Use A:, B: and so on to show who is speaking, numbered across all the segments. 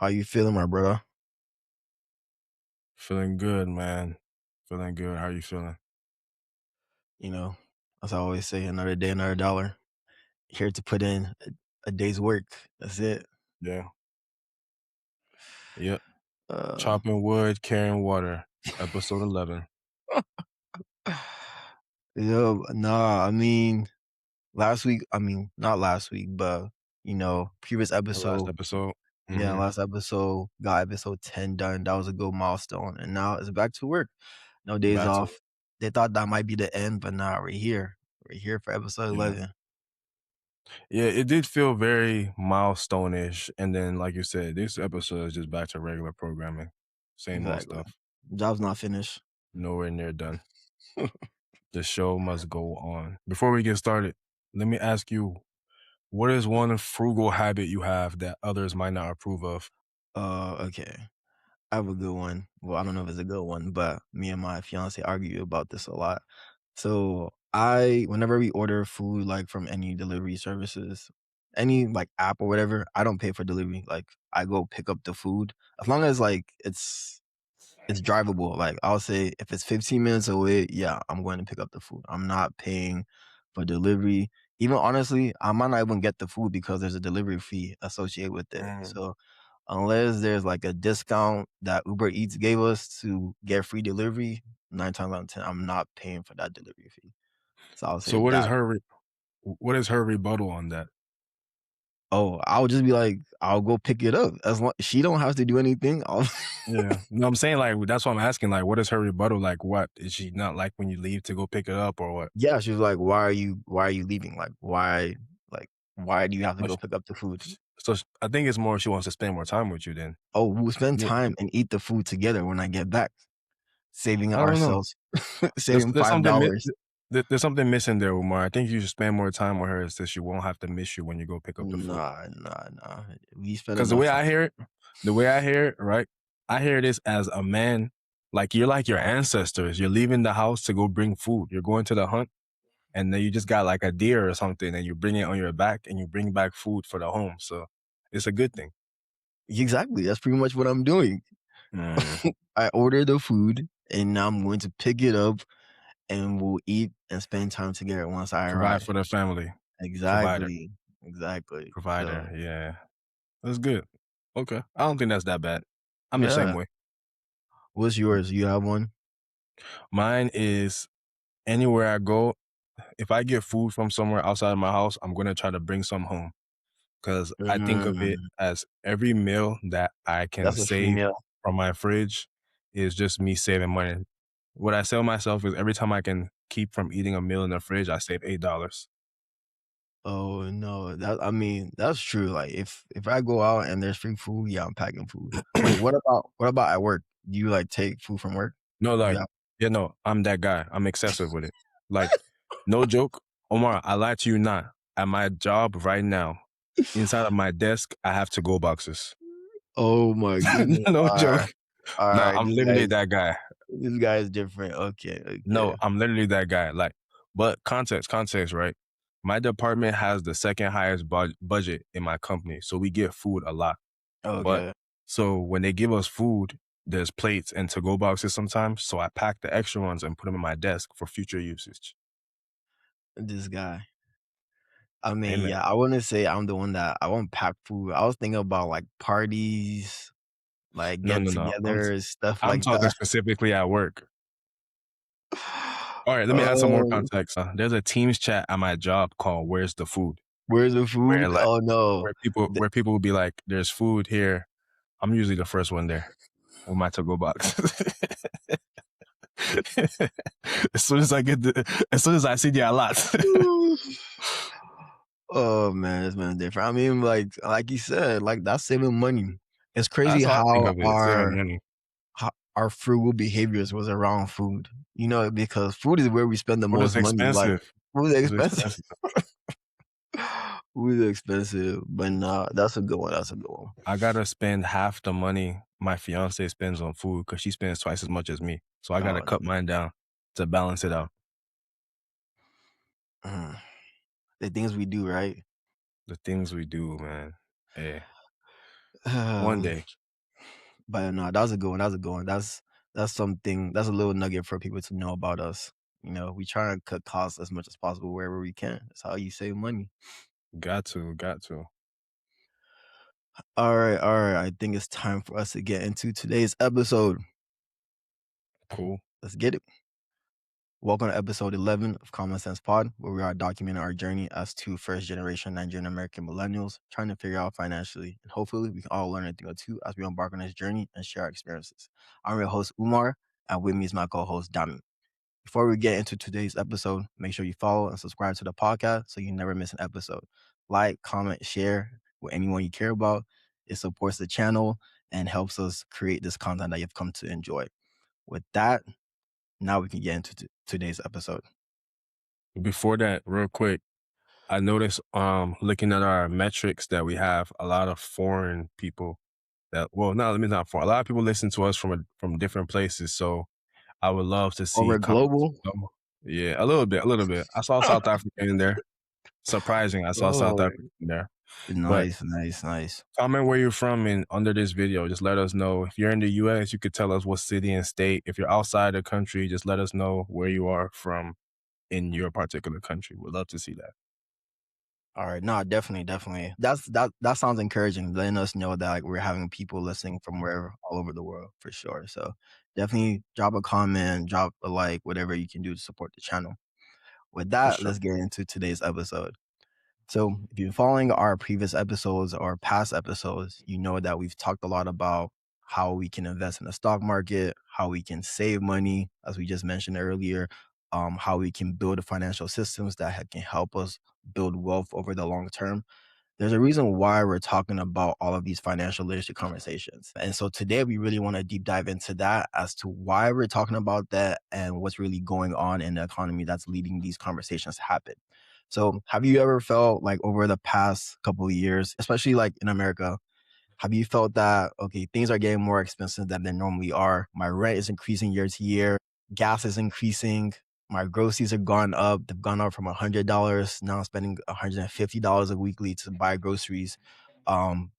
A: How you feeling, my brother?
B: Feeling good, man. Feeling good. How you feeling?
A: You know, as I always say, another day, another dollar. Here to put in a day's work. That's it.
B: Yeah. Yep.
A: Uh,
B: Chopping wood, carrying water. Episode 11.
A: nah. Last week. Not last week, but previous
B: The last
A: episode.
B: episode.
A: Yeah,
B: Hmm.
A: last episode got episode 10 done. That was a good milestone, and now it's back to work. No days
B: Back to
A: off. They thought that might be the end, but nah, we're here. We're here for episode
B: yeah.
A: 11.
B: Yeah, it did feel very milestone-ish. And then, like you said, this episode is just back to regular programming. Same old
A: Exactly.
B: stuff.
A: Job's not finished.
B: Nowhere near done. The show must go on. Before we get started, let me ask you, what is one frugal habit you have that others might not approve of?
A: Okay. I have a good one. Well, I don't know if it's a good one, but me and my fiance argue about this a lot. So whenever we order food like from any delivery services, any like app or whatever, I don't pay for delivery. Like I go pick up the food as long as like it's drivable. Like I'll say if it's 15 minutes away, yeah, I'm going to pick up the food. I'm not paying for delivery. Even honestly, I might not even get the food because there's a delivery fee associated with it.
B: Mm.
A: So unless there's like a discount that Uber Eats gave us to get free delivery, 9 times out of 10, I'm not paying for that delivery fee. So I'll
B: So
A: say that.
B: what is her rebuttal on that?
A: Oh, I'll just be like, I'll go pick it up. As long she don't have to do anything.
B: Yeah. No, I'm saying, like, that's what I'm asking, like, what is her rebuttal? Like, what? Is she not like when you leave to go pick it up or what?
A: Yeah, she was like, why are you leaving? Why do you have to
B: Oh,
A: go pick up the food?
B: I think it's more she wants to spend more time with you then.
A: Oh, we'll spend
B: Yeah.
A: time and eat the food together when I get back, saving
B: I don't know.
A: ourselves, saving
B: There's
A: $5.
B: there's something missing there, Umar. I think you should spend more time with her so she won't have to miss you when you go pick up the food.
A: Nah, nah, nah. We spend
B: Because
A: enough time.
B: the way I hear it, right? I hear this as a man, like your ancestors. You're leaving the house to go bring food. You're going to the hunt and then you just got like a deer or something and you bring it on your back and you bring back food for the home. So it's a good thing.
A: Exactly. That's pretty much what I'm doing.
B: Mm.
A: I order the food and now I'm going to pick it up and we'll eat and spend time together once I
B: Provide
A: arrive.
B: for the family. Provider.
A: Exactly. Exactly. So,
B: Provider. Yeah. That's good. Okay. I don't think that's that bad. I'm the same
A: yeah.
B: way.
A: What's yours? You have one?
B: Mine is anywhere I go, if I get food from somewhere outside of my house, I'm going to try to bring some home because I think of it
A: Mm,
B: as every meal that I can
A: that's a free
B: save
A: meal.
B: from my fridge is just me saving money. What I tell myself is every time I can keep from eating a meal in the fridge, I save $8.
A: Oh no, that's true. Like if I go out and there's free food, yeah, I'm packing food. Wait, what about at work? Do you like take food from work?
B: No, like,
A: Yeah.
B: yeah, no, I'm that guy. I'm excessive with it. Like, no joke. Omar, I lie to you not. At my job right now, inside of my desk, I have to go boxes.
A: Oh my goodness.
B: No
A: All right.
B: joke.
A: All
B: No,
A: right.
B: I'm literally that guy.
A: This guy is different. Okay.
B: No,
A: Okay.
B: I'm literally that guy. Like, but context, right? My department has the second highest budget in my company, so we get food a lot. But
A: Okay.
B: so when they give us food, there's plates and to-go boxes sometimes. So I pack the extra ones and put them in my desk for future usage.
A: This guy.
B: Amen.
A: Yeah, I wouldn't say I'm the one that I won't pack food. I was thinking about like parties, like
B: No,
A: get
B: no, no.
A: togethers, stuff
B: I'm
A: like
B: talking
A: that.
B: specifically at work. All right, let me add some more
A: Oh,
B: context. There's a Teams chat at my job called "Where's the Food,"
A: where's the
B: where
A: food?
B: like
A: Oh no. Th-
B: where people will be like, "There's food here." I'm usually the first one there with my to-go box. As soon as I see the lot.
A: Oh man, this man's different. Like you said, like that's saving money. It's crazy
B: That's how I think
A: how
B: of it. Saving money.
A: our frugal behaviors was around food. Because food is where we spend the
B: Food is
A: most money. Like
B: expensive.
A: food is
B: Food is
A: expensive.
B: expensive.
A: Food is expensive, but nah, that's a good one. That's a good one.
B: I gotta spend half the money my fiance spends on food because she spends twice as much as me. So I gotta
A: Oh,
B: cut mine down to balance it out.
A: mm. The things we do, right?
B: The things we do, man. Hey. one day.
A: But no, that was a good one. That was a good one. That's something. That's a little nugget for people to know about us. We try and cut costs as much as possible wherever we can. That's how you save money.
B: Got to, got to.
A: All right. I think it's time for us to get into today's episode.
B: Cool.
A: Let's get it. Welcome to episode 11 of Common Sense Pod, where we are documenting our journey as two first-generation Nigerian-American millennials trying to figure out financially. And hopefully, we can all learn a thing or two as we embark on this journey and share our experiences. I'm your host, Umar, and with me is my co-host, Dami. Before we get into today's episode, make sure you follow and subscribe to the podcast so you never miss an episode. Like, comment, share with anyone you care about. It supports the channel and helps us create this content that you've come to enjoy. With that, now we can get into today's episode.
B: Before that, real quick, I noticed looking at our metrics that we have a lot of foreign people not foreign. A lot of people listen to us from different places. So I would love to see
A: Over
B: comments.
A: global?
B: Yeah, a little bit, a little bit. I saw South Africa in there. Surprising, I saw South
A: Oh,
B: Africa in there. But
A: nice.
B: comment where you're from and under this video. Just let us know. If you're in the US, you could tell us what city and state. If you're outside the country, just let us know where you are from in your particular country. We'd love to see that.
A: All right, no, definitely. That sounds encouraging, letting us know that we're having people listening from wherever, all over the world, for sure. So definitely drop a comment, drop a like, whatever you can do to support the channel. With
B: For
A: that,
B: sure.
A: let's get into today's episode. So if you're following our previous episodes or past episodes, you know that we've talked a lot about how we can invest in the stock market, how we can save money, as we just mentioned earlier, how we can build financial systems that can help us build wealth over the long term. There's a reason why we're talking about all of these financial literacy conversations. And so today we really want to deep dive into that as to why we're talking about that and what's really going on in the economy that's leading these conversations to happen. So have you ever felt like over the past couple of years, especially like in America, have you felt that, okay, things are getting more expensive than they normally are? My rent is increasing year to year. Gas is increasing. My groceries have gone up. They've gone up from $100. Now I'm spending $150 a weekly to buy groceries.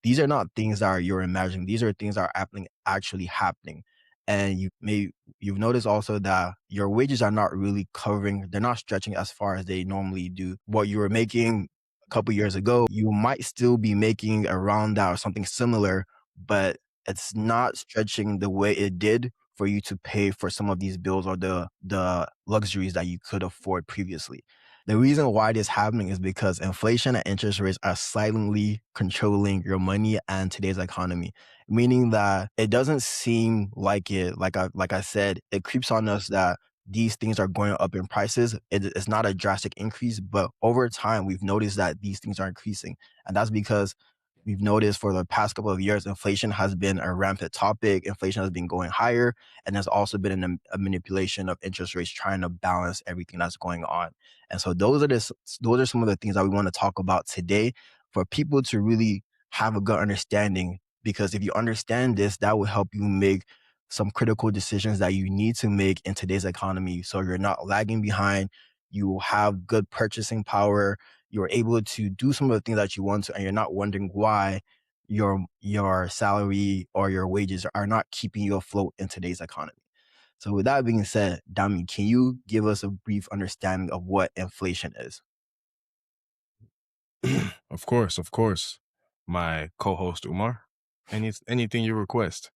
A: These are not things that you're imagining. These are things that are actually happening. And you've noticed also that your wages are not really covering, they're not stretching as far as they normally do. What you were making a couple years ago, you might still be making around that or something similar, but it's not stretching the way it did for you to pay for some of these bills or the luxuries that you could afford previously. The reason why this is happening is because inflation and interest rates are silently controlling your money and today's economy, meaning that it doesn't seem like it, like I said, it creeps on us that these things are going up in prices. It's not a drastic increase, but over time, we've noticed that these things are increasing. And that's because we've noticed for the past couple of years, inflation has been a rampant topic. Inflation has been going higher. And there's also been a manipulation of interest rates trying to balance everything that's going on. And so those are some of the things that we want to talk about today for people to really have a good understanding. Because if you understand this, that will help you make some critical decisions that you need to make in today's economy. So you're not lagging behind. You will have good purchasing power. You're able to do some of the things that you want to, and you're not wondering why your salary or your wages are not keeping you afloat in today's economy. So with that being said, Dami, can you give us a brief understanding of what inflation is?
B: Of course, of course. My co-host Umar. Anything you request.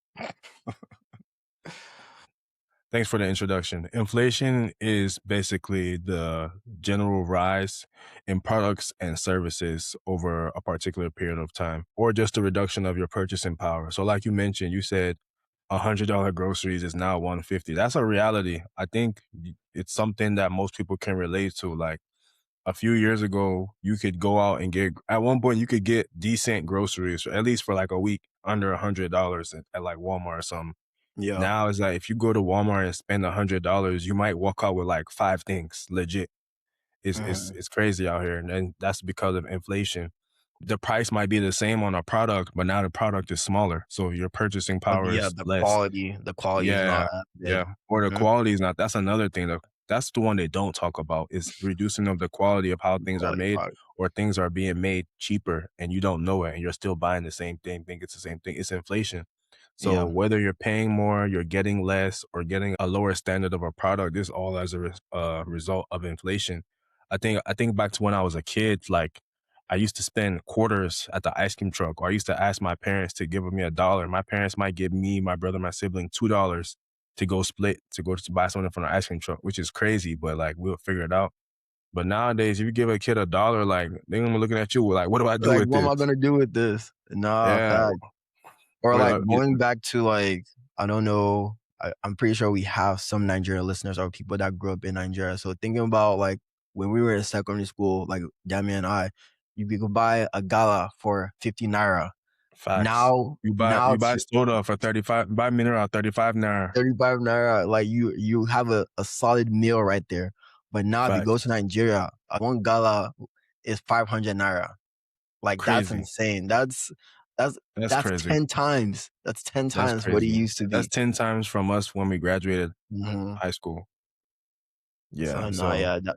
B: Thanks for the introduction. Inflation is basically the general rise in products and services over a particular period of time, or just a reduction of your purchasing power. So like you mentioned, you said $100 groceries is now $150. That's a reality. I think it's something that most people can relate to. Like a few years ago, you could go out and at one point you could get decent groceries, at least for like a week, under $100 at like Walmart or something.
A: Yeah.
B: Now it's like if you go to Walmart and spend $100, you might walk out with like 5 things legit. It's it's
A: Mhm.
B: it's crazy out here, and then that's because of inflation. The price might be the same on a product, but now the product is smaller, so your purchasing
A: But
B: power
A: yeah,
B: is less.
A: the quality is not
B: Yeah,
A: as good.
B: yeah. Or the
A: Mhm.
B: quality is not. That's another thing. That's the one they don't talk about, is reducing of the quality of how things are
A: quality
B: made,
A: product.
B: or things are being made cheaper and you don't know it and you're still buying the same thing, think it's the same thing. It's inflation. So
A: Yeah,
B: whether you're paying more, you're getting less, or getting a lower standard of a product, this all as a result of inflation. I think back to when I was a kid, like I used to spend quarters at the ice cream truck, or I used to ask my parents to give me $1. My parents might give me, my brother, my sibling $2 to go split, to go to buy something from the ice cream truck, which is crazy, but like we'll figure it out. But nowadays, if you give a kid $1, like they're gonna be looking at you like, what do I do
A: like,
B: with
A: what am
B: this?
A: I gonna do with this? Nah,
B: Yeah,
A: fact. Or,
B: but
A: like, going back to, like, I don't know, I'm pretty sure we have some Nigerian listeners or people that grew up in Nigeria, so thinking about, like, when we were in secondary school, like, Dami and I, you could buy a gala for 50 naira.
B: facts.
A: Now
B: You
A: now
B: buy
A: to
B: soda for 35, buy mineral 35 naira.
A: 35 naira, like, you have a solid meal right there. But now if you go
B: Facts.
A: to Nigeria, one gala is 500 naira. Like, that's
B: Crazy.
A: insane. That's
B: That's
A: that's
B: crazy.
A: 10 times. That's 10
B: That's
A: times what it
B: crazy.
A: used to
B: That's
A: be.
B: 10 times from us when we graduated
A: Mhm.
B: high school.
A: So,
B: Yeah.
A: nah,
B: So
A: yeah, that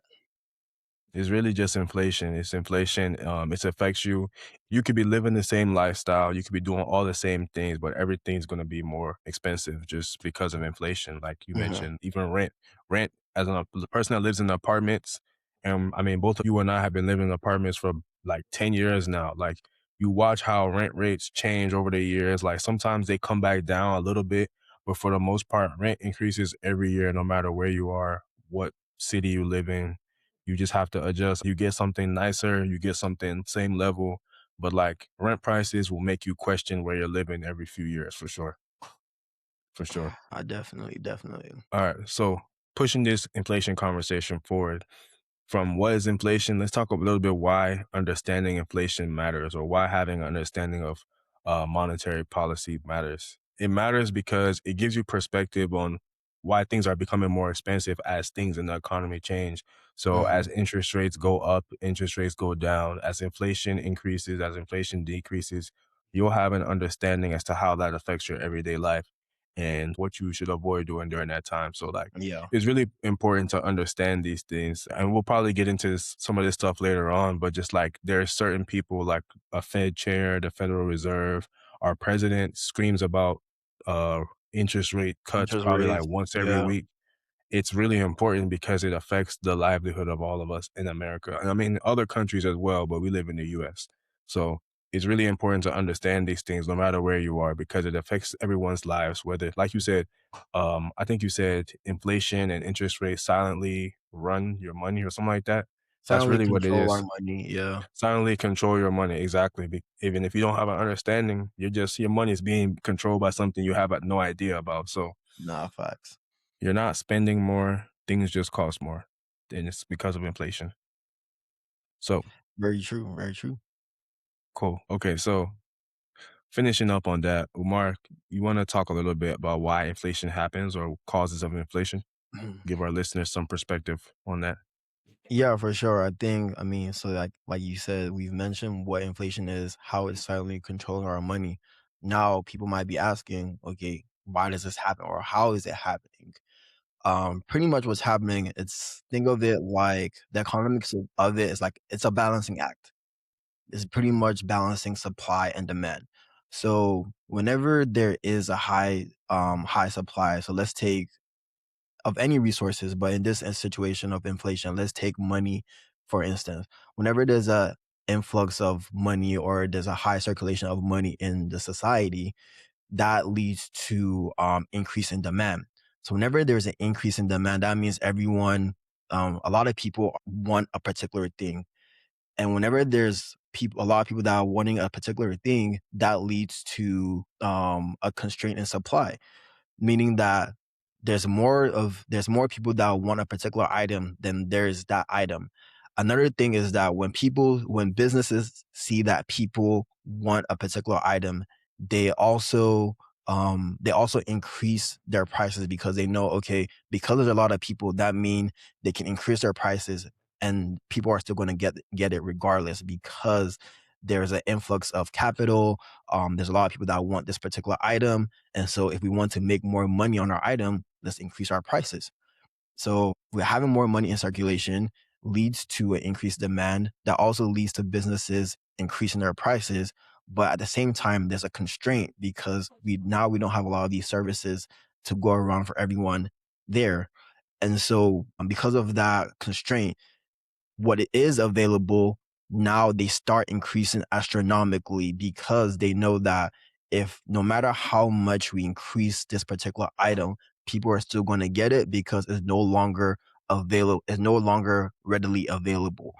B: it's really just inflation. It's inflation. It affects you. You could be living the same lifestyle. You could be doing all the same things, but everything's going to be more expensive just because of inflation. Like you
A: mhm.
B: mentioned, even rent. Rent, as the person that lives in apartments, and I mean, both of you and I have been living in apartments for like 10 years now. Like you watch how rent rates change over the years. Like sometimes they come back down a little bit, but for the most part, rent increases every year, no matter where you are, what city you live in. You just have to adjust. You get something nicer, you get something same level, but like rent prices will make you question where you're living every few years for sure. For sure.
A: I definitely.
B: All right. So pushing this inflation conversation forward, from what is inflation, let's talk a little bit why understanding inflation matters, or why having an understanding of monetary policy matters. It matters because it gives you perspective on why things are becoming more expensive as things in the economy change. So as
A: Mhm.
B: interest rates go up, interest rates go down, as inflation increases, as inflation decreases, you'll have an understanding as to how that affects your everyday life and what you should avoid doing during that time. So like
A: Yeah.
B: it's really important to understand these things. And we'll probably get into some of this stuff later on, but just like there are certain people like a Fed chair, the Federal Reserve, our president screams about uh interest rate cuts
A: Interest
B: probably like
A: rates.
B: once every
A: Yeah.
B: week. It's really important because it affects the livelihood of all of us in America. And I mean, other countries as well, but we live in the US. So it's really important to understand these things no matter where you are because it affects everyone's lives. Whether, like you said, I think you said inflation and interest rates silently run your money or something like that. That's
A: Silently
B: really what it
A: control our
B: is.
A: money, yeah.
B: Silently control your money. Exactly. Even if you don't have an understanding, your money is being controlled by something you have no idea about. So
A: Nah, facts.
B: you're not spending more, things just cost more. And it's because of inflation. So,
A: Very true, very true.
B: cool. Okay, so finishing up on that, Umar, you want to talk a little bit about why inflation happens or causes of inflation? Give our listeners some perspective on that.
A: Yeah, for sure. I mean, so like you said, we've mentioned what inflation is, how it's silently controlling our money. Now people might be asking, okay, why does this happen or how is it happening? Pretty much what's happening, it's think of it like the economics of it is like it's a balancing act. It's pretty much balancing supply and demand. So whenever there is a high supply, so let's take of any resources, but in this situation of inflation, let's take money for instance. Whenever there's a influx of money or there's a high circulation of money in the society, that leads to increase in demand. So whenever there's an increase in demand, that means a lot of people want a particular thing. And whenever there's a lot of people that are wanting a particular thing, that leads to a constraint in supply, meaning that there's more people that want a particular item than there's that item. Another thing is that when businesses see that people want a particular item, they also increase their prices because they know, okay, because there's a lot of people, that mean they can increase their prices and people are still going to get it regardless because there's an influx of capital. There's a lot of people that want this particular item, and so if we want to make more money on our item, let's increase our prices. So with having more money in circulation leads to an increased demand that also leads to businesses increasing their prices. But at the same time, there's a constraint because we don't have a lot of these services to go around for everyone there. And so because of that constraint, what it is available, now they start increasing astronomically because they know that if no matter how much we increase this particular item, people are still going to get it because it's no longer readily available.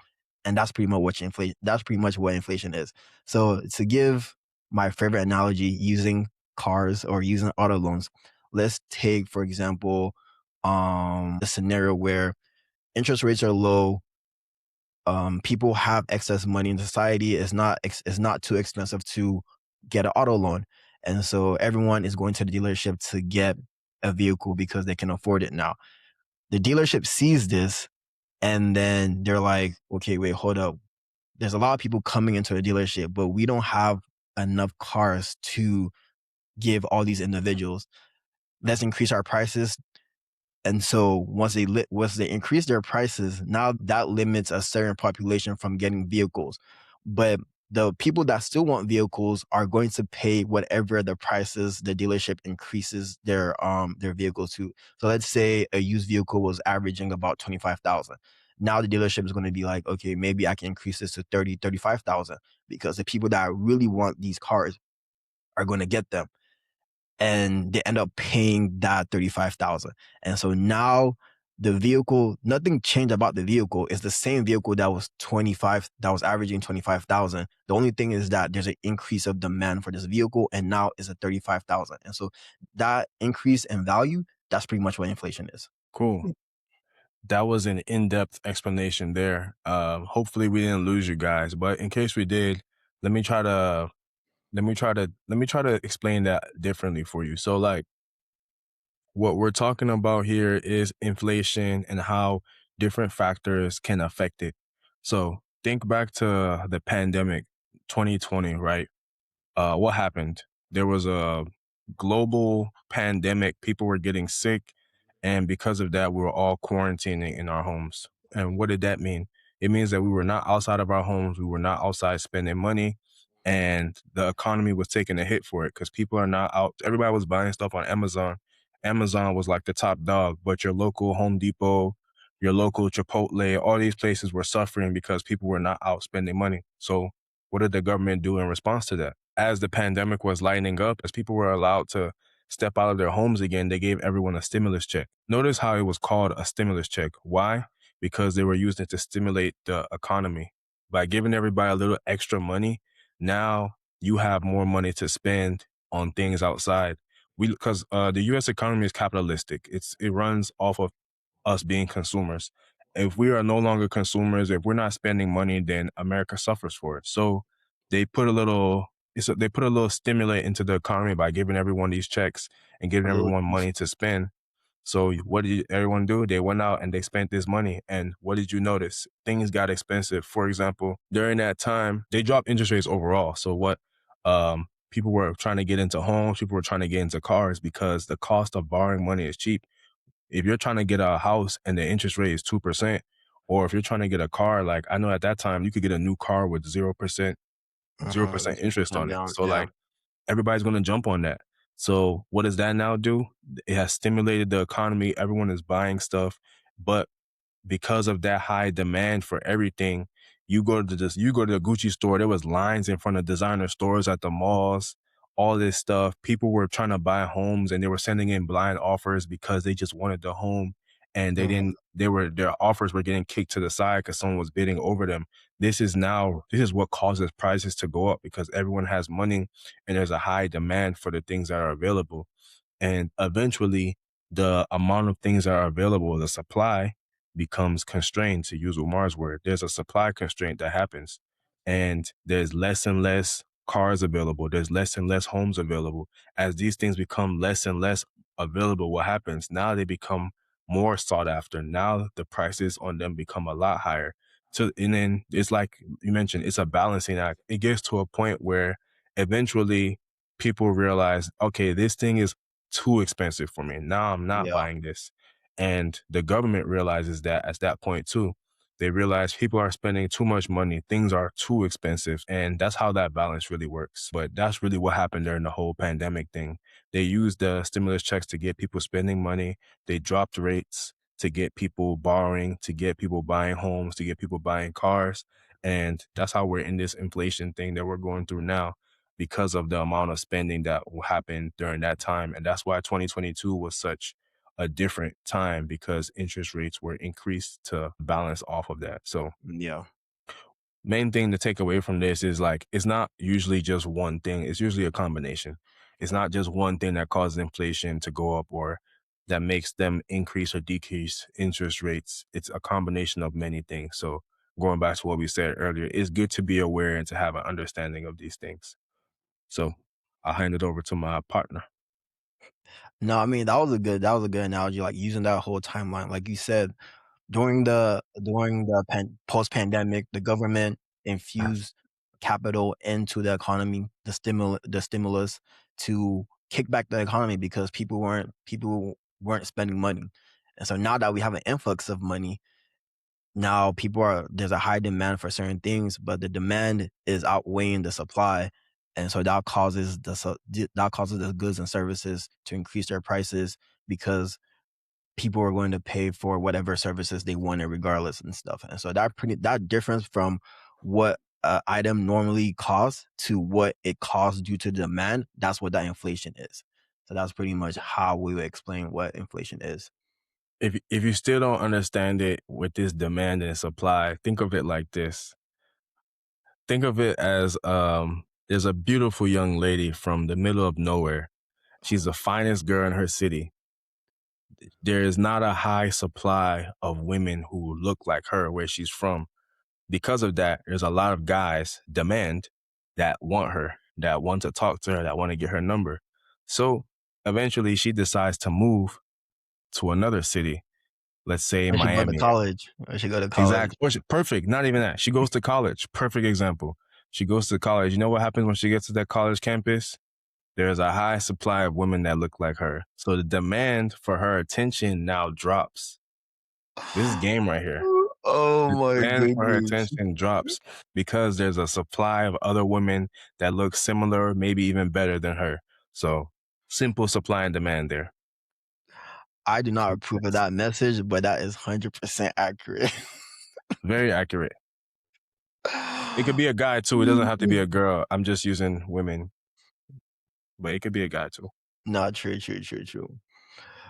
A: And that's pretty much what inflation is. So to give my favorite analogy using cars or using auto loans, let's take, for example, a scenario where interest rates are low, people have excess money in society. It's not too expensive to get an auto loan, and so everyone is going to the dealership to get a vehicle because they can afford it now. The dealership sees this, and then they're like, "Okay, wait, hold up. There's a lot of people coming into the dealership, but we don't have enough cars to give all these individuals. Let's increase our prices." And so once they increase their prices, now that limits a certain population from getting vehicles. But the people that still want vehicles are going to pay whatever the prices the dealership increases their vehicles to. So let's say a used vehicle was averaging about 25,000. Now the dealership is going to be like, okay, maybe I can increase this to 35,000 because the people that really want these cars are going to get them, and they end up paying that 35,000. And so now the vehicle, nothing changed about the vehicle. It's the same vehicle that was averaging 25,000. The only thing is that there's an increase of demand for this vehicle, and now it's a 35,000. And so that increase in value, that's pretty much what inflation is.
B: Cool. That was an in-depth explanation there. Hopefully we didn't lose you guys, but in case we did, let me try to let me try to explain that differently for you. So like what we're talking about here is inflation and how different factors can affect it. So think back to the pandemic 2020, right? What happened? There was a global pandemic. People were getting sick. And because of that, we were all quarantining in our homes. And what did that mean? It means that we were not outside of our homes. We were not outside spending money. And the economy was taking a hit for it because people are not out. Everybody was buying stuff on Amazon. Amazon was like the top dog, but your local Home Depot, your local Chipotle, all these places were suffering because people were not out spending money. So what did the government do in response to that? As the pandemic was lightening up, as people were allowed to step out of their homes again, they gave everyone a stimulus check. Notice how it was called a stimulus check. Why? Because they were using it to stimulate the economy. By giving everybody a little extra money, now you have more money to spend on things outside. Because the U.S. economy is capitalistic. It runs off of us being consumers. If we are no longer consumers, if we're not spending money, then America suffers for it. So they put a little they put a little stimulant into the economy by giving everyone these checks and giving
A: A little,
B: everyone money to spend. So what did everyone do? They went out and they spent this money. And what did you notice? Things got expensive. For example, during that time, they dropped interest rates overall. So what people were trying to get into homes, people were trying to get into cars because the cost of borrowing money is cheap. If you're trying to get a house and the interest rate is 2%, or if you're trying to get a car, like I know at that time you could get a new car with 0%, 0% interest
A: 0%
B: on it.
A: down.
B: So
A: Yeah.
B: like everybody's going to jump on that. So what does that now do? It has stimulated the economy. Everyone is buying stuff, but because of that high demand for everything, you go to the Gucci store, there was lines in front of designer stores at the malls, all this stuff. People were trying to buy homes and they were sending in blind offers because they just wanted the home and
A: Mhm.
B: their offers were getting kicked to the side because someone was bidding over them. This is what causes prices to go up because everyone has money and there's a high demand for the things that are available. And eventually, the amount of things that are available, the supply, becomes constrained, to use Umar's word. There's a supply constraint that happens, and there's less and less cars available. There's less and less homes available. As these things become less and less available, what happens? Now they become more sought after. Now the prices on them become a lot higher. So, and then it's like you mentioned, it's a balancing act. It gets to a point where eventually people realize, okay, this thing is too expensive for me. Now I'm not
A: Yeah.
B: buying this. And the government realizes that at that point too. They realize people are spending too much money. Things are too expensive. And that's how that balance really works. But that's really what happened during the whole pandemic thing. They used the stimulus checks to get people spending money. They dropped rates to get people borrowing, to get people buying homes, to get people buying cars. And that's how we're in this inflation thing that we're going through now because of the amount of spending that happened during that time. And that's why 2022 was such a different time because interest rates were increased to balance off of that. So
A: Yeah.
B: main thing to take away from this is like it's not usually just one thing. It's usually a combination. It's not just one thing that causes inflation to go up or that makes them increase or decrease interest rates. It's a combination of many things. So going back to what we said earlier, it's good to be aware and to have an understanding of these things. So I'll hand it over to my partner.
A: No, I mean, that was a good analogy, like, using that whole timeline. Like you said, during the post-pandemic, the government infused capital into the economy, the stimulus to kick back the economy because people weren't spending money. And so now that we have an influx of money, now people are there's a high demand for certain things, but the demand is outweighing the supply. And so that causes the goods and services to increase their prices because people are going to pay for whatever services they wanted regardless and stuff. And so that difference from what an item normally costs to what it costs due to demand, that's what that inflation is. So that's pretty much how we would explain what inflation is.
B: If you still don't understand it with this demand and supply, think of it like this. Think of it as there's a beautiful young lady from the middle of nowhere. She's the finest girl in her city. There is not a high supply of women who look like her where she's from. Because of that, there's a lot of guys demand that want her, that want to talk to her, that want to get her number. So eventually she decides to move to another city, let's say
A: I should go to
B: Miami.
A: college. I should go to college.
B: Exactly. Perfect. Not even that. She goes to college. Perfect example. She goes to college. You know what happens when she gets to that college campus? There's a high supply of women that look like her. So the demand for her attention now drops. This is game right here.
A: Oh
B: The
A: my
B: demand for her
A: goodness.
B: attention drops because there's a supply of other women that look similar, maybe even better than her. So simple supply and demand there.
A: I do not approve of that message, but that is 100% accurate.
B: Very accurate. It could be a guy too. It doesn't have to be a girl. I'm just using women, but it could be a guy too.
A: No, true, true, true, true.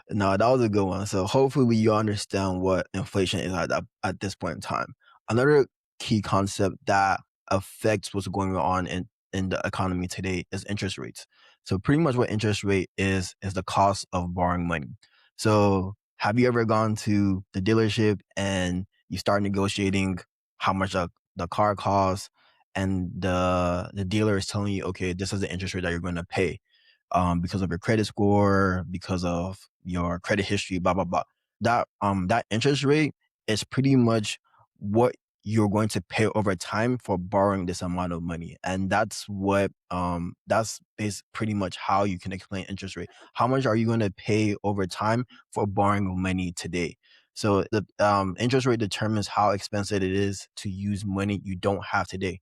A: No, that was a good one. So hopefully you understand what inflation is at this point in time. Another key concept that affects what's going on in the economy today is interest rates. So pretty much what interest rate is the cost of borrowing money. So have you ever gone to the dealership and you start negotiating how much the car costs and the dealer is telling you, okay, this is the interest rate that you're going to pay because of your credit score, because of your credit history, blah blah blah. That interest rate is pretty much what you're going to pay over time for borrowing this amount of money, and that's pretty much how you can explain interest rate. How much are you going to pay over time for borrowing money today? So the interest rate determines how expensive it is to use money you don't have today.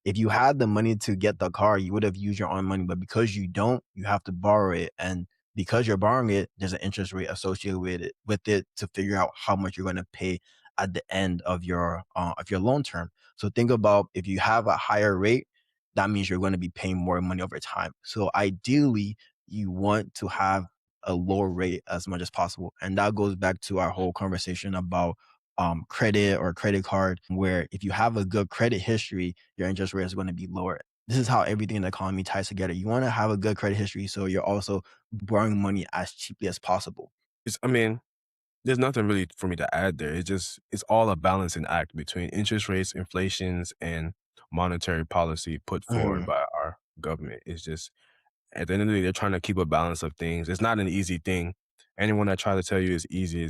A: If you had the money to get the car, you would have used your own money. But because you don't, you have to borrow it. And because you're borrowing it, there's an interest rate associated with it to figure out how much you're going to pay at the end of your loan term. So think about if you have a higher rate, that means you're going to be paying more money over time. So ideally, you want to have a lower rate as much as possible. And that goes back to our whole conversation about credit or credit card, where if you have a good credit history, your interest rate is going to be lower. This is how everything in the economy ties together. You want to have a good credit history, so you're also borrowing money as cheaply as possible.
B: I mean, there's nothing really for me to add there. It's all a balancing act between interest rates, inflations, and monetary policy put forward
A: Mhm.
B: by our government. It's just at the end of the day, they're trying to keep a balance of things. It's not an easy thing. Anyone that tries to tell you it's easy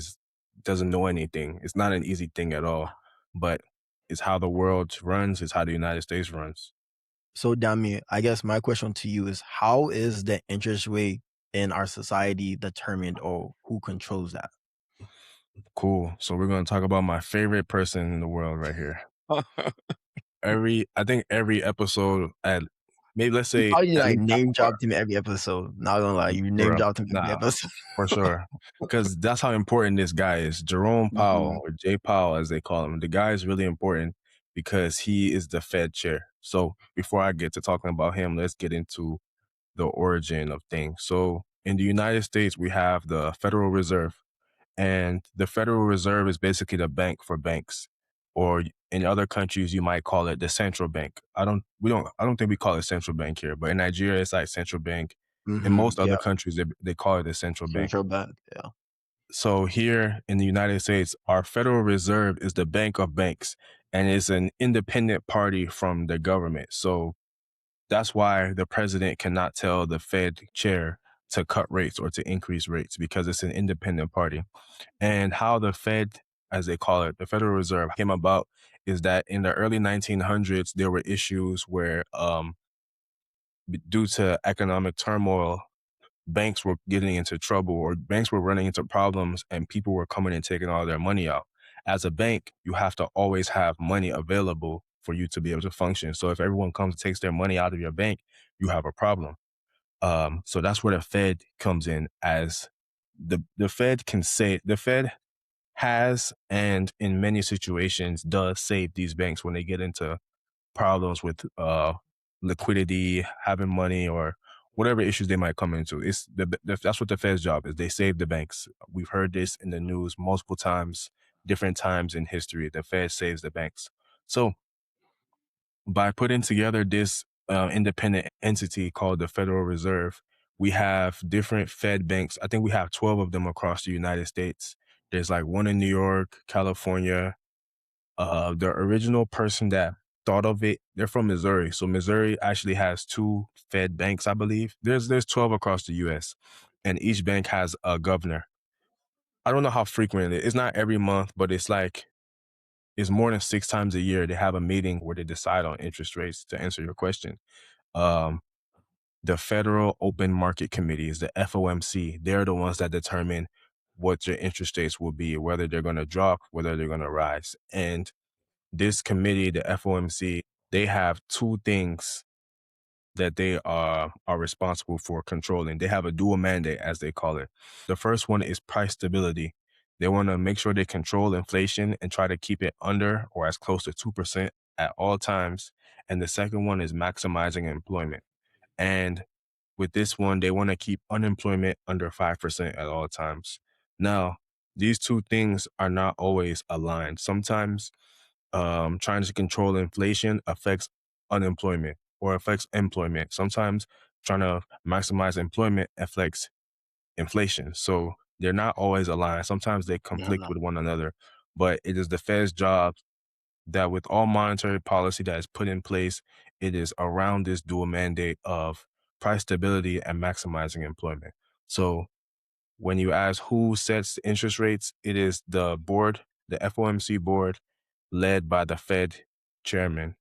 B: doesn't know anything. It's not an easy thing at all. But it's how the world runs. It's how the United States runs.
A: So, Dami, I guess my question to you is, how is the interest rate in our society determined, or who controls that?
B: Cool. So we're gonna talk about my favorite person in the world right here. I think every episode at maybe let's
A: You
B: say
A: probably
B: at
A: like
B: least half
A: name
B: of our
A: dropped him every episode. Not gonna lie, you name
B: bro.
A: dropped him every
B: Nah,
A: episode.
B: for sure. Because that's how important this guy is. Jerome Powell
A: Mhm,
B: or Jay Powell, as they call him. The guy is really important because he is the Fed chair. So before I get to talking about him, let's get into the origin of things. So in the United States, we have the Federal Reserve, and the Federal Reserve is basically the bank for banks, or in other countries you might call it the central bank. I don't think we call it central bank here, but in Nigeria it's like central bank. In most other
A: yeah,
B: countries they call it the central bank.
A: central bank, yeah.
B: So here in the United States, our Federal Reserve is the bank of banks and is an independent party from the government. So that's why the president cannot tell the Fed chair to cut rates or to increase rates because it's an independent party. And how the Fed, as they call it, the Federal Reserve came about is that in the early 1900s, there were issues where, due to economic turmoil, banks were getting into trouble or banks were running into problems and people were coming and taking all their money out. As a bank, you have to always have money available for you to be able to function. So if everyone comes and takes their money out of your bank, you have a problem. So that's where the Fed comes in as the Fed can say the Fed has and in many situations does save these banks when they get into problems with liquidity, having money, or whatever issues they might come into. That's what the Fed's job is. They save the banks. We've heard this in the news multiple times, different times in history. The Fed saves the banks. So by putting together this independent entity called the Federal Reserve, we have different Fed banks. I think we have 12 of them across the United States. There's like one in New York, California. The original person that thought of it, they're from Missouri. So Missouri actually has two Fed banks, I believe. There's 12 across the US, and each bank has a governor. I don't know how frequent it is. It's not every month, but it's more than 6 times a year. They have a meeting where they decide on interest rates to answer your question. Um, the Federal Open Market Committee is the FOMC. They're the ones that determine what your interest rates will be, whether they're going to drop, whether they're going to rise. And this committee, the FOMC, they have two things that they are responsible for controlling. They have a dual mandate, as they call it. The first one is price stability. They want to make sure they control inflation and try to keep it under or as close to 2% at all times. And the second one is maximizing employment. And with this one, they want to keep unemployment under 5% at all times. Now, these two things are not always aligned. Sometimes trying to control inflation affects unemployment or affects employment. Sometimes trying to maximize employment affects inflation. So they're not always aligned. Sometimes they
A: No,
B: conflict
A: no.
B: with one another, but it is the Fed's job that with all monetary policy that is put in place, it is around this dual mandate of price stability and maximizing employment. So when you ask who sets the interest rates, it is the board, the FOMC board, led by the Fed chairman,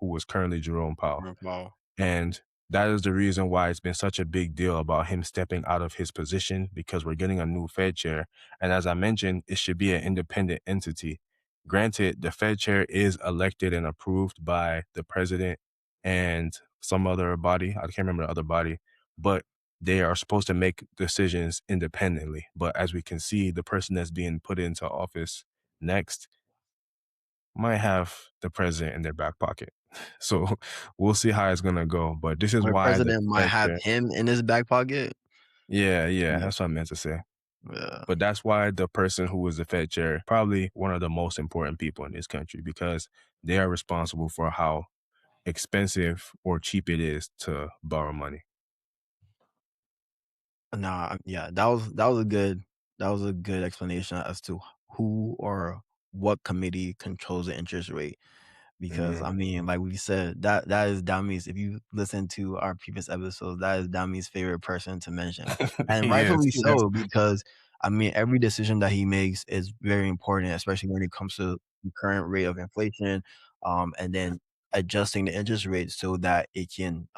B: who was currently Jerome Powell.
A: Wow.
B: And that is the reason why it's been such a big deal about him stepping out of his position because we're getting a new Fed chair. And as I mentioned, it should be an independent entity. Granted, the Fed chair is elected and approved by the president and some other body. I can't remember the other body, but they are supposed to make decisions independently. But as we can see, the person that's being put into office next might have the president in their back pocket. So we'll see how it's gonna go. But this is
A: Our
B: why the
A: president might
B: Fed
A: have
B: chair.
A: him in his back pocket.
B: Yeah, yeah,
A: Yeah,
B: that's what I meant to say.
A: yeah.
B: But that's why the person who was the Fed chair, probably one of the most important people in this country, because they are responsible for how expensive or cheap it is to borrow money.
A: Nah, yeah, that was a good explanation as to who or what committee controls the interest rate. Because
B: Mhm.
A: I mean, like we said, that is Dami's. If you listen to our previous episodes, that is Dami's favorite person to mention, and
B: Yes,
A: rightfully
B: yes.
A: so. Because I mean, every decision that he makes is very important, especially when it comes to the current rate of inflation, and then adjusting the interest rate so that it can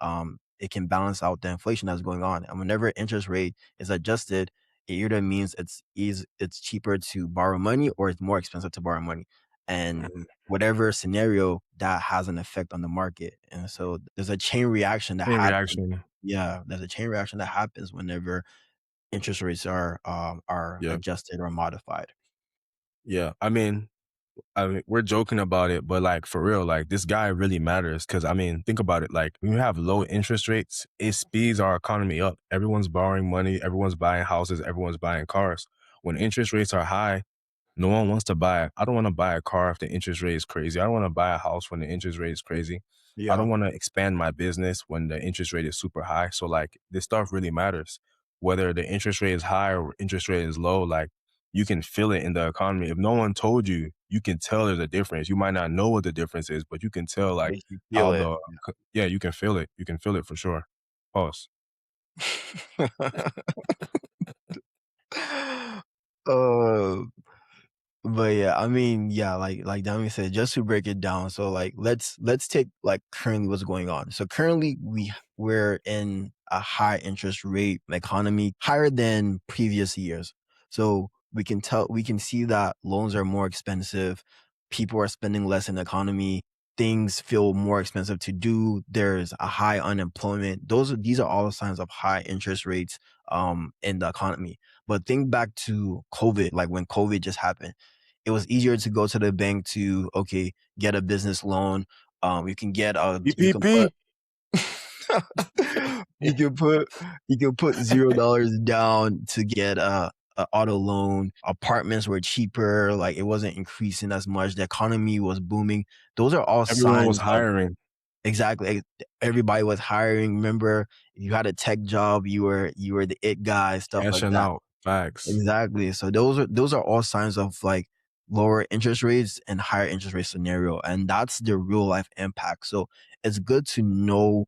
A: balance out the inflation that's going on. And whenever interest rate is adjusted, it either means it's cheaper to borrow money or it's more expensive to borrow money. And
B: Mhm.
A: whatever scenario that has an effect on the market. And so there's a chain reaction that
B: Chain
A: happens.
B: reaction.
A: Yeah, there's a chain reaction that happens whenever interest rates are
B: Yeah.
A: adjusted or modified.
B: Yeah. I mean, we're joking about it, but like for real, like this guy really matters. Cause I mean, think about it. Like when you have low interest rates, it speeds our economy up. Everyone's borrowing money. Everyone's buying houses. Everyone's buying cars. When interest rates are high, no one wants to buy. I don't want to buy a car if the interest rate is crazy. I don't want to buy a house when the interest rate is crazy. I don't
A: Yeah,
B: want to expand my business when the interest rate is super high. So like this stuff really matters. Whether the interest rate is high or interest rate is low, like you can feel it in the economy. If no one told you, you can tell there's a difference. You might not know what the difference is, but you can tell like
A: makes you
B: how
A: feel it.
B: the yeah, you can feel it. You can feel it for sure. Pause.
A: Uh, but yeah, I mean, yeah, like Dami said, just to break it down. So like let's take like currently what's going on. So currently we're in a high interest rate economy, higher than previous years. So we can see that loans are more expensive, people are spending less in the economy, things feel more expensive to do, there's a high unemployment. These are all signs of high interest rates in the economy. But think back to COVID, like when COVID just happened, it was easier to go to the bank to, okay, get a business loan. You can get a, you can put,
B: PPP.
A: you can put, you can put $0 down to get a auto loan. Apartments were cheaper. Like it wasn't increasing as much. The economy was booming. Those are all
B: Everyone was
A: signs of
B: hiring,
A: exactly. Everybody was hiring. Remember, if you had a tech job, you were the it guy, stuff like
B: cashing
A: that.
B: out. Facts.
A: Exactly. So those are all signs of like lower interest rates and higher interest rate scenario. And that's the real life impact. So it's good to know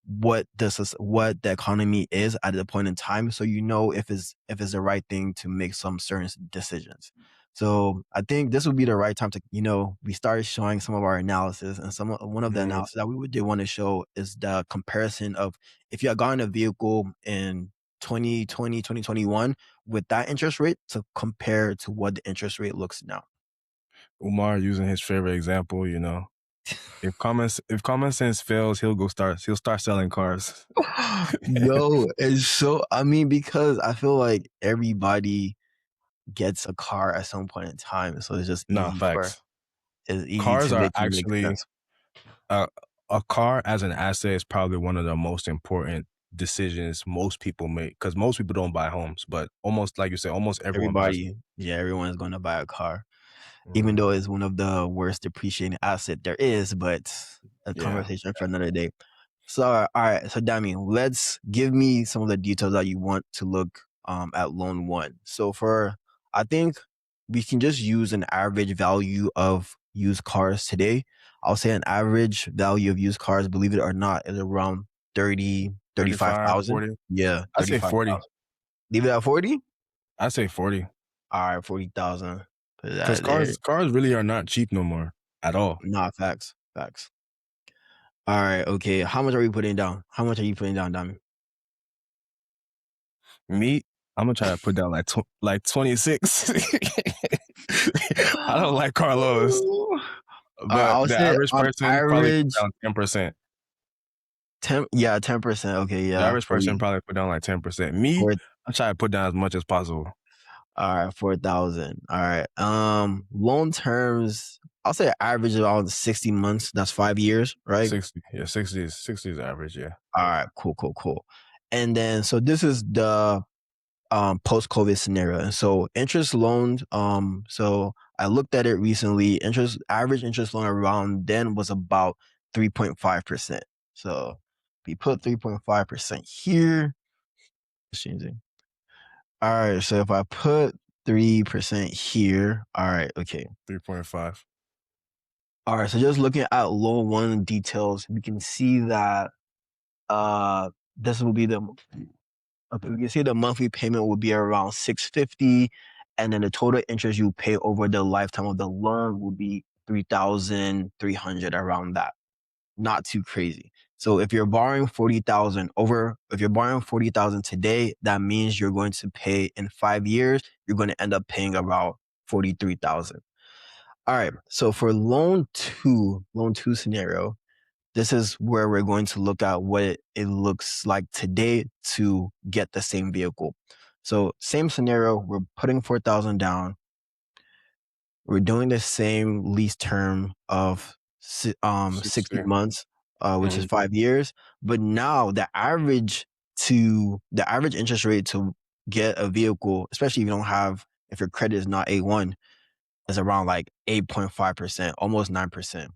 A: what the economy is at the point in time, so you know if it's the right thing to make some certain decisions. So I think this would be the right time to, we started showing some of our analysis, and one of the
B: Mhm.
A: analysis that we did want to show is the comparison of if you had gotten a vehicle in 2020 2021 with that interest rate to compare to what the interest rate looks now.
B: Umar using his favorite example, if common sense fails, he'll start selling cars.
A: Yo, it's so, I mean, because I feel like everybody gets a car at some point in time, so
B: Nah, facts.
A: it's easy
B: Cars
A: to
B: are
A: make
B: actually
A: sense.
B: uh, a car as an asset is probably one of the most important decisions most people make because most people don't buy homes, but almost like you said, almost everyone buys them.
A: Everybody, yeah, everyone's gonna buy a car, even
B: Mhm.
A: though it's one of the worst depreciating asset there is, but a
B: Yeah,
A: conversation for another day. So, all right, so Dami, let's give me some of the details that you want to look at loan one. So I think we can just use an average value of used cars today. I'll say an average value of used cars, believe it or not, is around 30,
B: 35,
A: 35,000.
B: 40.
A: Yeah,
B: I say 40.
A: 35,000. Leave it at 40?
B: I say 40
A: All right, 40,000. Put
B: because
A: that there.
B: cars really are not cheap no more at all.
A: Nah, facts, facts. All right, okay. How much are we putting down? How much are you putting down, Dami?
B: Me, I'm gonna try to put down like 26. I don't like Carlos,
A: Ooh.
B: but
A: I'll
B: the
A: say
B: average
A: on
B: person probably put
A: average
B: down 10%.
A: 10, yeah, 10%. Okay,
B: The
A: yeah,
B: average person probably put down like 10%. Me,
A: for
B: I try to put down as much as possible.
A: all right, 4,000. All right. Loan terms, I'll say average around 60 months. That's 5 years, right?
B: 60. Yeah, 60 is average, yeah.
A: All right, cool, cool, cool. And then so this is the post-COVID scenario. And so interest loans, so I looked at it recently. Average interest loan around then was about 3.5%. So we put 3.5% here. It's changing. All right, so if I put 3% here, all right, okay.
B: 3.5.
A: All right, so just looking at loan one details, we can see that this will be the okay, we can see the monthly payment will be around 650, and then the total interest you pay over the lifetime of the loan will be 3,300, around that. Not too crazy. So if you're borrowing 40,000 over, if you're borrowing 40,000 today, that means you're going to pay in 5 years, you're going to end up paying about 43,000. All right. So for loan two scenario, this is where we're going to look at what it looks like today to get the same vehicle. So same scenario, we're putting 4,000 down. We're doing the same lease term of 60
B: 60.
A: months, which is
B: Mhm.
A: 5 years. But now the average interest rate to get a vehicle, especially if you don't have, if your credit is not A1, is around like 8.5%, almost 9%.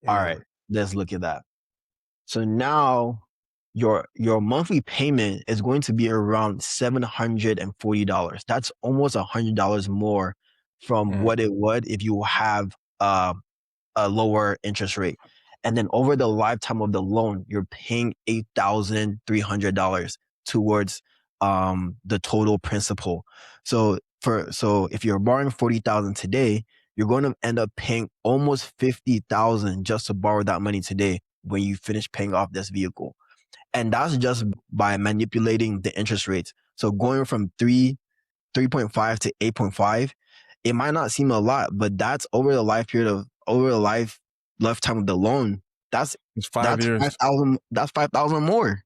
A: All right,
B: Yeah.
A: let's look at that. So now your monthly payment is going to be around $740. That's almost $100 more from
B: Mhm.
A: what it would if you have a lower interest rate. And then over the lifetime of the loan, you're paying $8,300 towards the total principal. So if you're borrowing 40,000 today, you're going to end up paying almost 50,000 just to borrow that money today when you finish paying off this vehicle. And that's just by manipulating the interest rates. So going from 3.5 to 8.5, it might not seem a lot, but that's over the lifetime of the loan. That's
B: It's 5
A: that's
B: years.
A: 5,000. That's 5,000 more.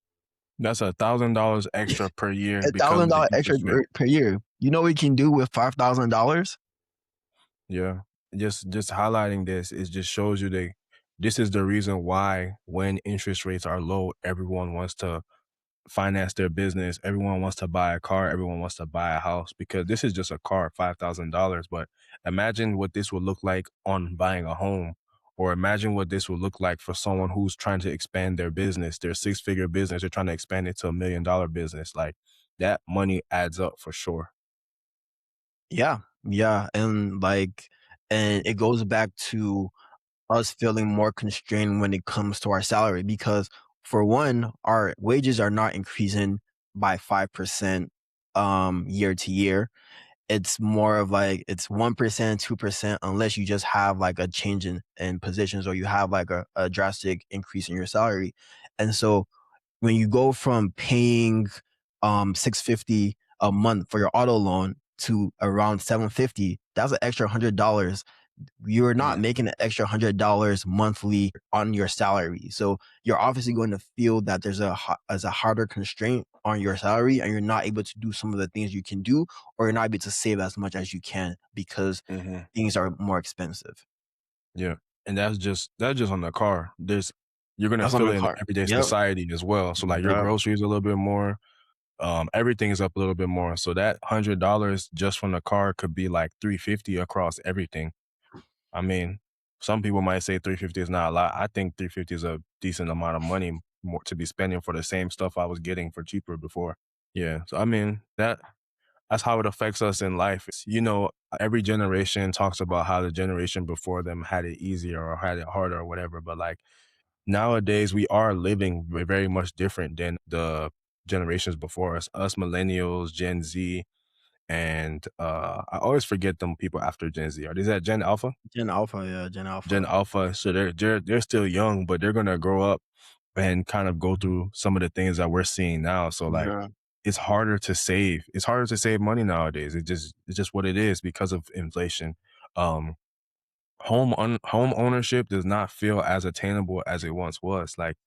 B: That's $1,000 extra per year
A: A
B: because
A: thousand
B: of the
A: dollar extra
B: interest rate.
A: per year. You know what you can do with $5,000?
B: Yeah. Just highlighting this, it just shows you this is the reason why when interest rates are low, everyone wants to finance their business. Everyone wants to buy a car. Everyone wants to buy a house because this is just a car, $5,000. But imagine what this would look like on buying a home, or imagine what this would look like for someone who's trying to expand their business, their six-figure business. They're trying to expand it to $1 million business. Like that money adds up for sure.
A: Yeah, yeah, and it goes back to us feeling more constrained when it comes to our salary because for one, our wages are not increasing by 5% year to year. It's more of like it's 1%, 2%, unless you just have like a change in positions or you have like a drastic increase in your salary. And so when you go from paying 650 a month for your auto loan to around 750, that's an extra $100. You're not
B: Yeah.
A: making an extra $100 monthly on your salary. So you're obviously going to feel that as a harder constraint on your salary, and you're not able to do some of the things you can do, or you're not able to save as much as you can because
B: Hmm.
A: things are more expensive.
B: Yeah. And that's just on the car. You're gonna
A: That's on
B: feel
A: the
B: it in
A: car.
B: everyday
A: Yep.
B: society as well. So like your
A: Yep.
B: groceries a little bit more. Everything is up a little bit more. So that $100 just from the car could be like 350 across everything. I mean, some people might say 350 is not a lot. I think 350 is a decent amount of money more to be spending for the same stuff I was getting for cheaper before. Yeah. So I mean, that's how it affects us in life. Every generation talks about how the generation before them had it easier or had it harder or whatever, but like nowadays we are living very much different than the generations before us. Us millennials, Gen Z, and I always forget them people after Gen Z. Are these at Gen Alpha?
A: Gen Alpha, yeah, Gen
B: Gen
A: Alpha.
B: Alpha. So they're still young, but they're gonna grow up and kind of go through some of the things that we're seeing now. So like
A: Yeah.
B: it's harder to save. It's harder to save money nowadays. It's just what it is because of inflation. Um home ownership does not feel as attainable as it once was. Like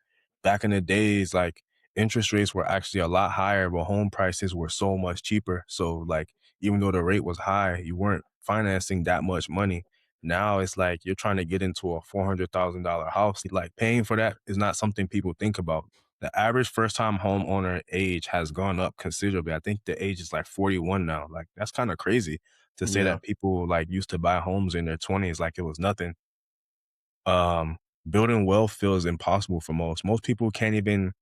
B: back in the days, like interest rates were actually a lot higher, but home prices were so much cheaper. So like even though the rate was high, you weren't financing that much money. Now it's like you're trying to get into a $400,000 house. Like paying for that is not something people think about. The average first time homeowner age has gone up considerably. I think the age is like 41 now. Like that's kind of crazy to say
A: Yeah.
B: that people like used to buy homes in their 20s like it was nothing. Um, Building wealth feels impossible for most. Most people can't even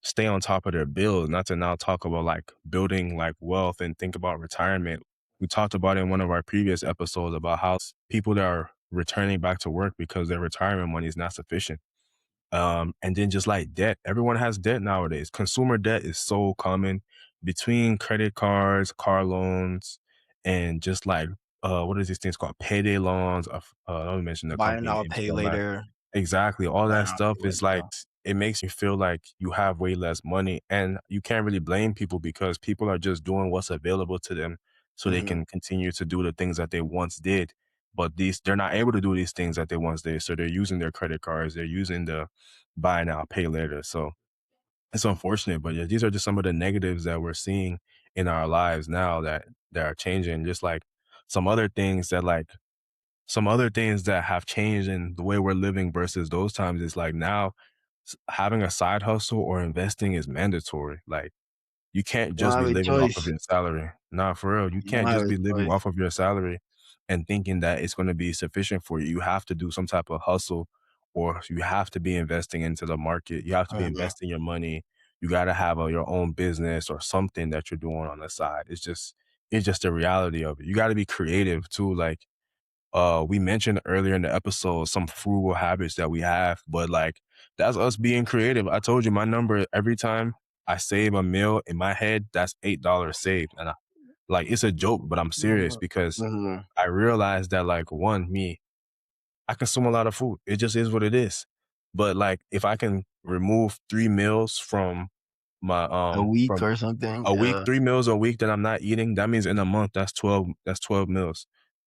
B: stay on top of their bills, not to now talk about like building like wealth and think about retirement. We talked about in one of our previous episodes about how people that are returning back to work because their retirement money is not sufficient. And then just like debt, everyone has debt nowadays. Consumer debt is so common between credit cards, car loans, and just like what is these things called? Payday loans. Of I don't mention the
A: Buy
B: company
A: now,
B: names,
A: pay
B: but like
A: later.
B: exactly all
A: Buy
B: that
A: now,
B: stuff
A: pay
B: is
A: later,
B: like
A: yeah.
B: it makes you feel like you have way less money, and you can't really blame people because people are just doing what's available to them so they
A: Mhm.
B: can continue to do the things that they once did. But they're not able to do these things that they once did. So they're using their credit cards, they're using the buy now, pay later. So it's unfortunate, but yeah, these are just some of the negatives that we're seeing in our lives now that are changing. Just like some other things that like some other things that have changed in the way we're living versus those times is like now having a side hustle or investing is mandatory. Like you can't
A: You don't
B: just
A: have
B: be
A: a
B: living off of
A: choice.
B: your salary. Nah, for real. You
A: You don't
B: can't
A: have
B: just
A: a
B: be living
A: choice.
B: off of your salary and thinking that it's going to be sufficient for you. You have to do some type of hustle or you have to be investing into the market. You have to be
A: Mhm.
B: investing your money. You got to have your own business or something that you're doing on the side. It's just the reality of it. You got to be creative too. Like we mentioned earlier in the episode some frugal habits that we have, but like that's us being creative. I told you my number every time I save a meal in my head, that's $8 saved. And like it's a joke, but I'm serious
A: Mhm.
B: because
A: Mhm.
B: I realized that like I consume a lot of food. It just is what it is. But like if I can remove 3 meals from my
A: A week
B: from
A: or something,
B: a week,
A: yeah.
B: 3 meals a week that I'm not eating, that means in a month, that's 12 meals.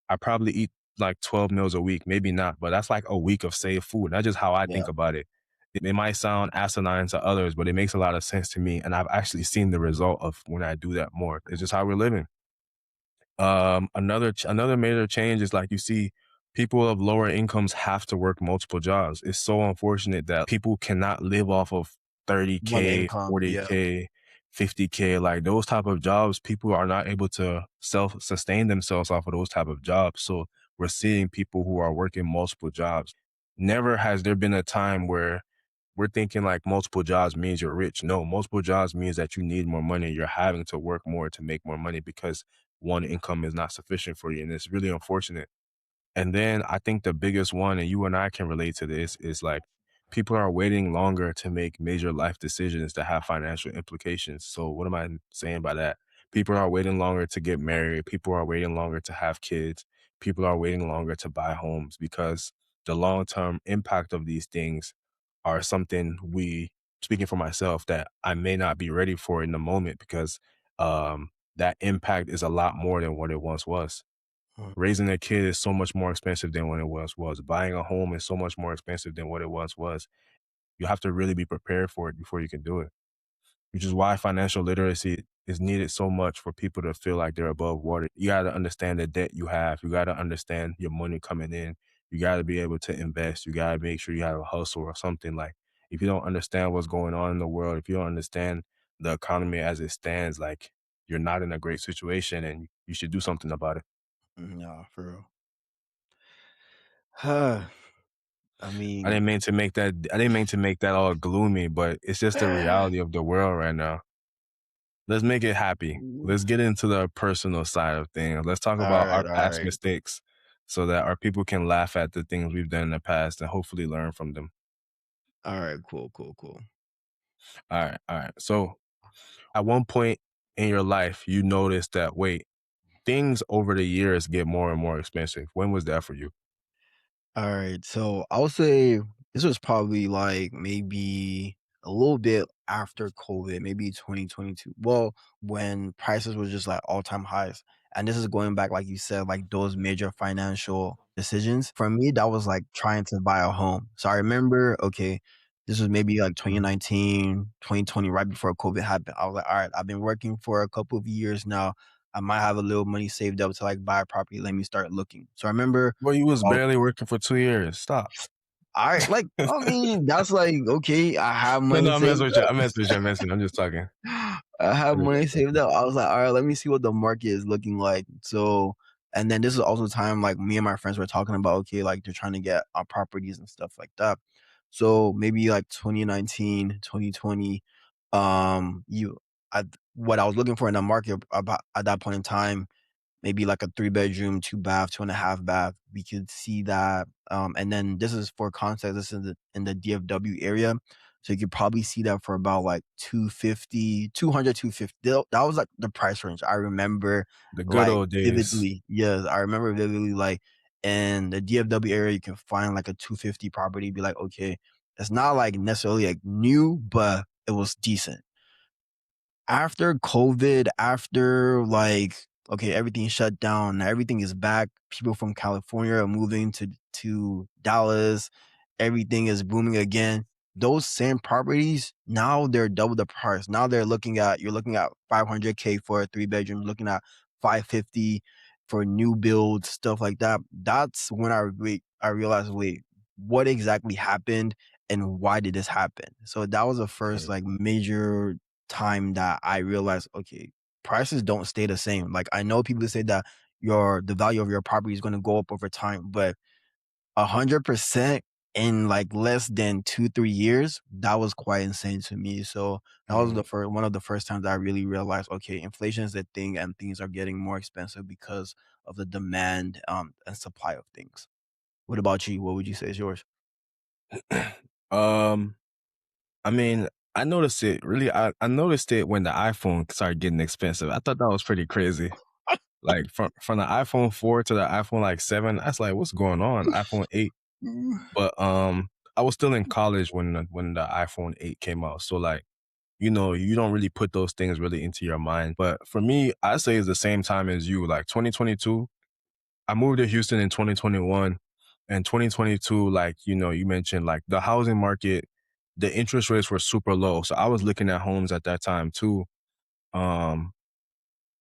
B: I probably eat like 12 meals a week, maybe not, but that's like a week of saved food. That's just how I
A: Yeah.
B: think about it. It might sound asinine to others, but it makes a lot of sense to me. And I've actually seen the result of when I do that more. It's just how we're living. Another major change is like you see people of lower incomes have to work multiple jobs. It's so unfortunate that people cannot live off of
A: One
B: 30K,
A: income, yeah.
B: 40K, 50K, like those type of jobs. People are not able to self sustain themselves off of those type of jobs. So we're seeing people who are working multiple jobs. Never has there been a time where we're thinking like multiple jobs means you're rich. No, multiple jobs means that you need more money. You're having to work more to make more money because one income is not sufficient for you. And it's really unfortunate. And then I think the biggest one, and you and I can relate to this, is like people are waiting longer to make major life decisions that have financial implications. So what am I saying by that? People are waiting longer to get married. People are waiting longer to have kids. People are waiting longer to buy homes because the long-term impact of these things are something speaking for myself, that I may not be ready for in the moment because that impact is a lot more than what it once was.
A: Mm,
B: Raising a kid is so much more expensive than what it once was. Buying a home is so much more expensive than what it once was. You have to really be prepared for it before you can do it, which is why financial literacy is needed so much for people to feel like they're above water. You got to understand the debt you have. You got to understand your money coming in. You got to be able to invest. You got to make sure you have a hustle or something. Like if you don't understand what's going on in the world, if you don't understand the economy as it stands, like you're not in a great situation and you should do something about it.
A: nah, for real. I mean,
B: I didn't mean to make that all gloomy, but it's just the reality of the world right now. Let's make it happy. Let's get into the personal side of things. Let's talk about our
A: alright,
B: past
A: alright.
B: mistakes so that our people can laugh at the things we've done in the past and hopefully learn from them.
A: Alright, cool, cool, cool.
B: All right. All right. So at one point in your life, you noticed that, wait, things over the years get more and more expensive. When was that for you?
A: Alright, so I'll say this was probably, like, maybe a little bit after COVID, maybe 2022. Well, when prices were just, like, all-time highs, and this is going back, like you said, like, those major financial decisions. For me, that was, like, trying to buy a home. So I remember, okay, this was maybe, like, 2019, 2020, right before COVID happened. I was like, "Alright, I've been working for a couple of years now. I might have a little money saved up to, like, buy a property. Let me start looking." So I remember
B: Well, you was
A: about
B: barely working for 2 years. Stop.
A: I like, I mean, that's like, okay, I have
B: No,
A: money
B: no, I'm messing
A: saved
B: with you.
A: up.
B: I'm messing with you. I'm messing. I'm just talking.
A: I have
B: I'm just
A: money
B: talking.
A: saved up. I was like, "Alright, let me see what the market is looking like." So and then this is also time, like, me and my friends were talking about, okay, like, they're trying to get, properties and stuff like that. So maybe, like, 2019, 2020, you I what I was looking for in the market about at that point in time, maybe like a 3 bedroom, 2 bath, 2.5 bath. We could see that. And then this is for context, this is in the DFW area. So you could probably see that for about like 250, 200, 250. That was like the price range. I remember
B: The good
A: like
B: old days.
A: vividly. Yes, I remember vividly like in the DFW area, you can find like a 250 property, be like, okay, It's not like necessarily like new, but it was decent. After COVID, after like okay, everything shut down, everything is back. People from California are moving to Dallas. Everything is booming again. Those same properties now they're double the price. Now you're looking at 500K for a 3 bedroom, looking at 550 for new builds, stuff like that. That's when I realized wait, what exactly happened and why did this happen? So that was the first
B: Mm,
A: like major time that I realized, okay, prices don't stay the same. Like I know people say that the value of your property is going to go up over time, but 100% in like less than 2, 3 years, that was quite insane to me. So that was
B: mm.
A: one of the first times I really realized, okay, inflation is a thing and things are getting more expensive because of the demand and supply of things. What about you? What would you say is yours?
B: Um, I mean, I noticed it really. I noticed it when the iPhone started getting expensive. I thought that was pretty crazy. Like from the iPhone 4 to the iPhone like 7, I was like, what's going on? iPhone 8. But I was still in college when the iPhone 8 came out. So like, you don't really put those things really into your mind. But for me, I say it's the same time as you. Like 2022, I moved to Houston in 2021, and 2022, like, you mentioned like the housing market, the interest rates were super low. So I was looking at homes at that time too. Um,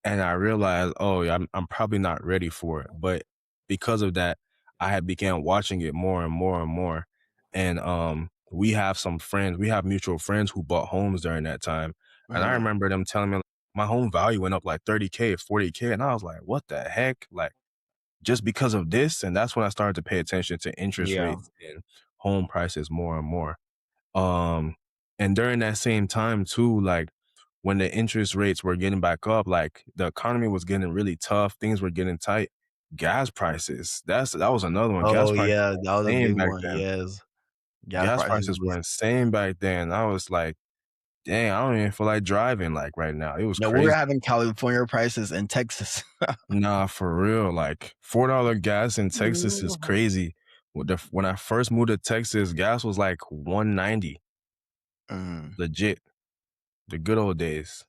B: and I realized, oh, yeah, I'm probably not ready for it. But because of that, I had began watching it more and more and more. And we have mutual friends who bought homes during that time. And I
A: Uh,
B: remember them telling me like, my home value went up like 30K, 40K. And I was like, what the heck? Like just because of this. And that's when I started to pay attention to interest
A: yeah.
B: rates and home prices more and more. Um, and during that same time too, like when the interest rates were getting back up, like the economy was getting really tough, things were getting tight. Gas prices, that was another one. Gas
A: Oh
B: prices
A: yeah,
B: were
A: that was a
B: insane
A: big
B: back
A: one.
B: then.
A: Yes. Gas
B: Gas
A: prices
B: prices were
A: was
B: insane back then. I was like, dang, I don't even feel like driving like right now. It was
A: no, we're
B: crazy.
A: having California prices in Texas.
B: Nah, for real. Like $4 gas in Texas is crazy. When I first moved to Texas, gas was like 190.
A: Mm.
B: Legit. The good old days.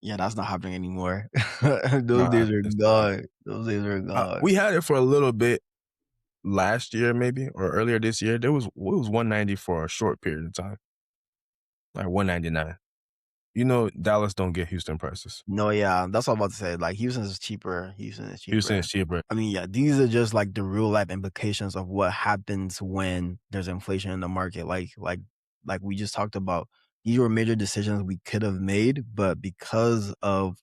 A: Yeah, that's not happening anymore. Those
B: Nah,
A: days are
B: it's not.
A: gone. Those days are gone.
B: We had it for a little bit last year, maybe, or earlier this year. It was 190 for a short period of time, like 199. Dallas don't get Houston prices.
A: No, yeah, that's what I'm about to say. Like Houston is cheaper. Houston is
B: Houston
A: cheaper.
B: is cheaper.
A: I mean, yeah, these are just like the real life implications of what happens when there's inflation in the market. Like we just talked about. These were major decisions we could have made, but because of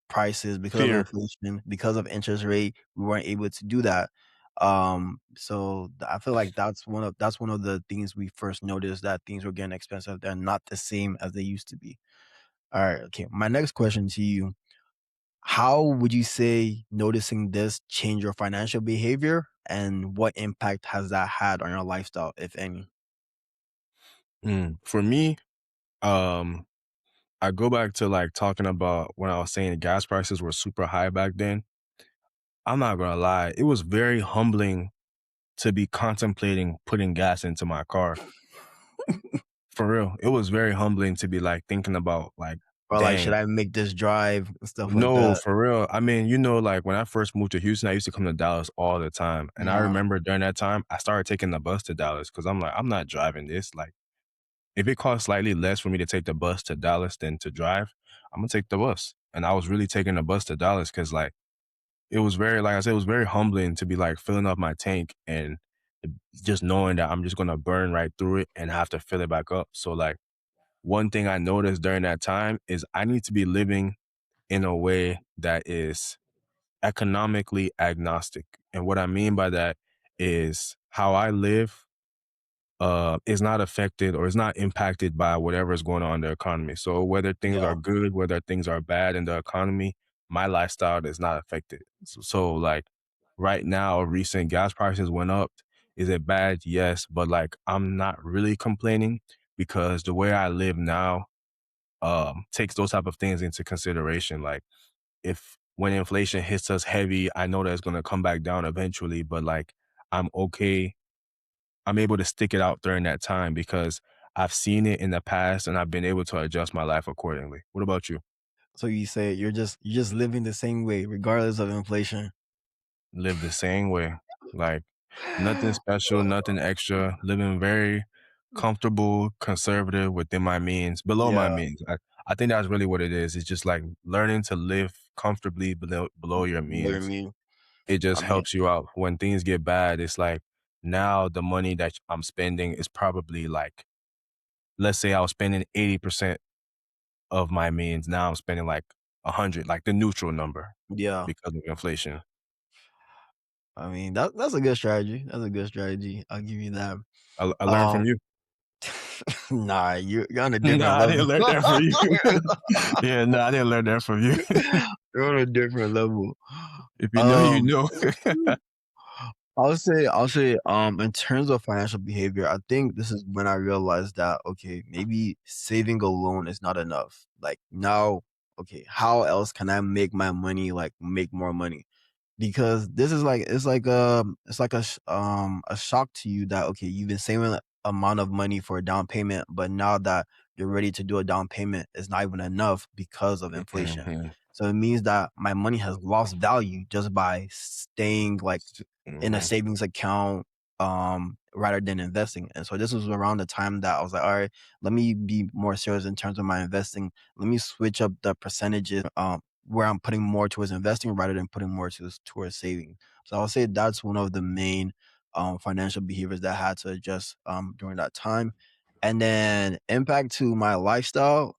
A: prices, because of
B: Fear.
A: inflation, because of interest rate, we weren't able to do that. So I feel like that's one of the things we first noticed that things were getting expensive. They're not the same as they used to be. All right, okay. My next question to you: how would you say noticing this change your financial behavior, and what impact has that had on your lifestyle, if any?
B: For me, um, I go back to like talking about when I was saying gas prices were super high back then. I'm not gonna lie, it was very humbling to be contemplating putting gas into my car. For real. It was very humbling to be like thinking about like,
A: Or like, should
B: dang.
A: I make this drive and stuff like
B: No,
A: that?
B: for real. I mean, like when I first moved to Houston, I used to come to Dallas all the time. And I
A: Yeah,
B: remember during that time, I started taking the bus to Dallas because I'm like, I'm not driving this. Like, if it costs slightly less for me to take the bus to Dallas than to drive, I'm gonna take the bus. And I was really taking the bus to Dallas because like it was very, like I said, it was very humbling to be like filling up my tank and just knowing that I'm just gonna burn right through it and have to fill it back up. So like one thing I noticed during that time is I need to be living in a way that is economically agnostic. And what I mean by that is how I live is not affected or is not impacted by whatever is going on in the economy. So whether things
A: yeah,
B: are good, whether things are bad in the economy, my lifestyle is not affected. So like right now, recent gas prices went up. Is it bad? Yes. But like I'm not really complaining because the way I live now takes those type of things into consideration. Like if when inflation hits us heavy, I know that it's gonna come back down eventually, but like I'm okay I'm able to stick it out during that time because I've seen it in the past and I've been able to adjust my life accordingly. What about you?
A: So you say you're just living the same way regardless of inflation.
B: Live the same way. Like nothing special, nothing extra, living very comfortable, conservative within my means, below my
A: Yeah,
B: means. I think that's really what it is. It's just like learning to live comfortably below your
A: what I
B: means.
A: mean.
B: It
A: I
B: just
A: mean,
B: helps you out. When things get bad, it's like now the money that I'm spending is probably like, let's say I was spending 80% of my means. Now I'm spending like 100, like the neutral number
A: yeah.
B: because of inflation.
A: I mean, that's a good strategy. That's a good strategy. I'll give you that.
B: I learned
A: Um,
B: from you.
A: nah, you're on a different
B: Nah, I didn't
A: level.
B: learn that from you. Yeah, no, I didn't learn that from you.
A: You're on a different level.
B: If you know, you
A: Um,
B: know.
A: in terms of financial behavior, I think this is when I realized that, okay, maybe saving alone is not enough. Like now, okay, how else can I make my money, like make more money? Because this is like it's like a shock to you that, okay, you've been saving a amount of money for a down payment, but now that you're ready to do a down payment, it's not even enough because of inflation.
B: Mhm.
A: So it means that my money has lost value just by staying like in a
B: Mhm.
A: savings account rather than investing. And so this was around the time that I was like, all right, let me be more serious in terms of my investing. Let me switch up the percentages where I'm putting more towards investing rather than putting more towards saving. So I'll say that's one of the main financial behaviors that I had to adjust during that time. And then impact to my lifestyle.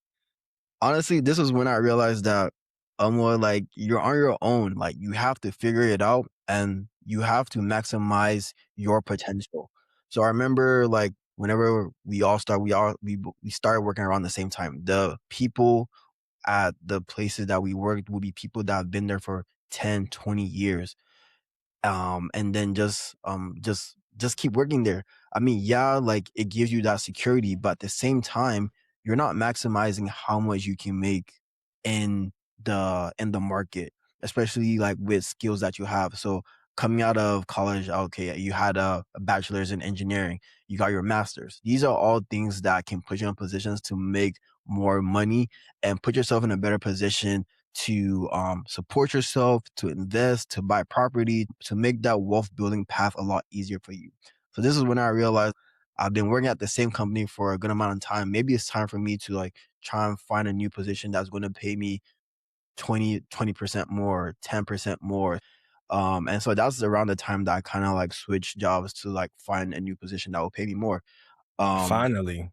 A: Honestly, this is when I realized that more like you're on your own. Like you have to figure it out and you have to maximize your potential. So I remember like whenever we started working around the same time. The people at the places that we worked would be people that have been there for 10, 20 years and then just keep working there. I mean, yeah, like it gives you that security, but at the same time, you're not maximizing how much you can make in the market, especially like with skills that you have. So coming out of college, okay, you had a bachelor's in engineering, you got your master's. These are all things that can put you in positions to make more money and put yourself in a better position to support yourself, to invest, to buy property, to make that wealth building path a lot easier for you. So this is when I realized I've been working at the same company for a good amount of time. Maybe it's time for me to like try and find a new position that's going to pay me 20% more, 10% more. And so that's around the time that I kind of like switched jobs to like find a new position that will pay me more. Um,
B: Finally,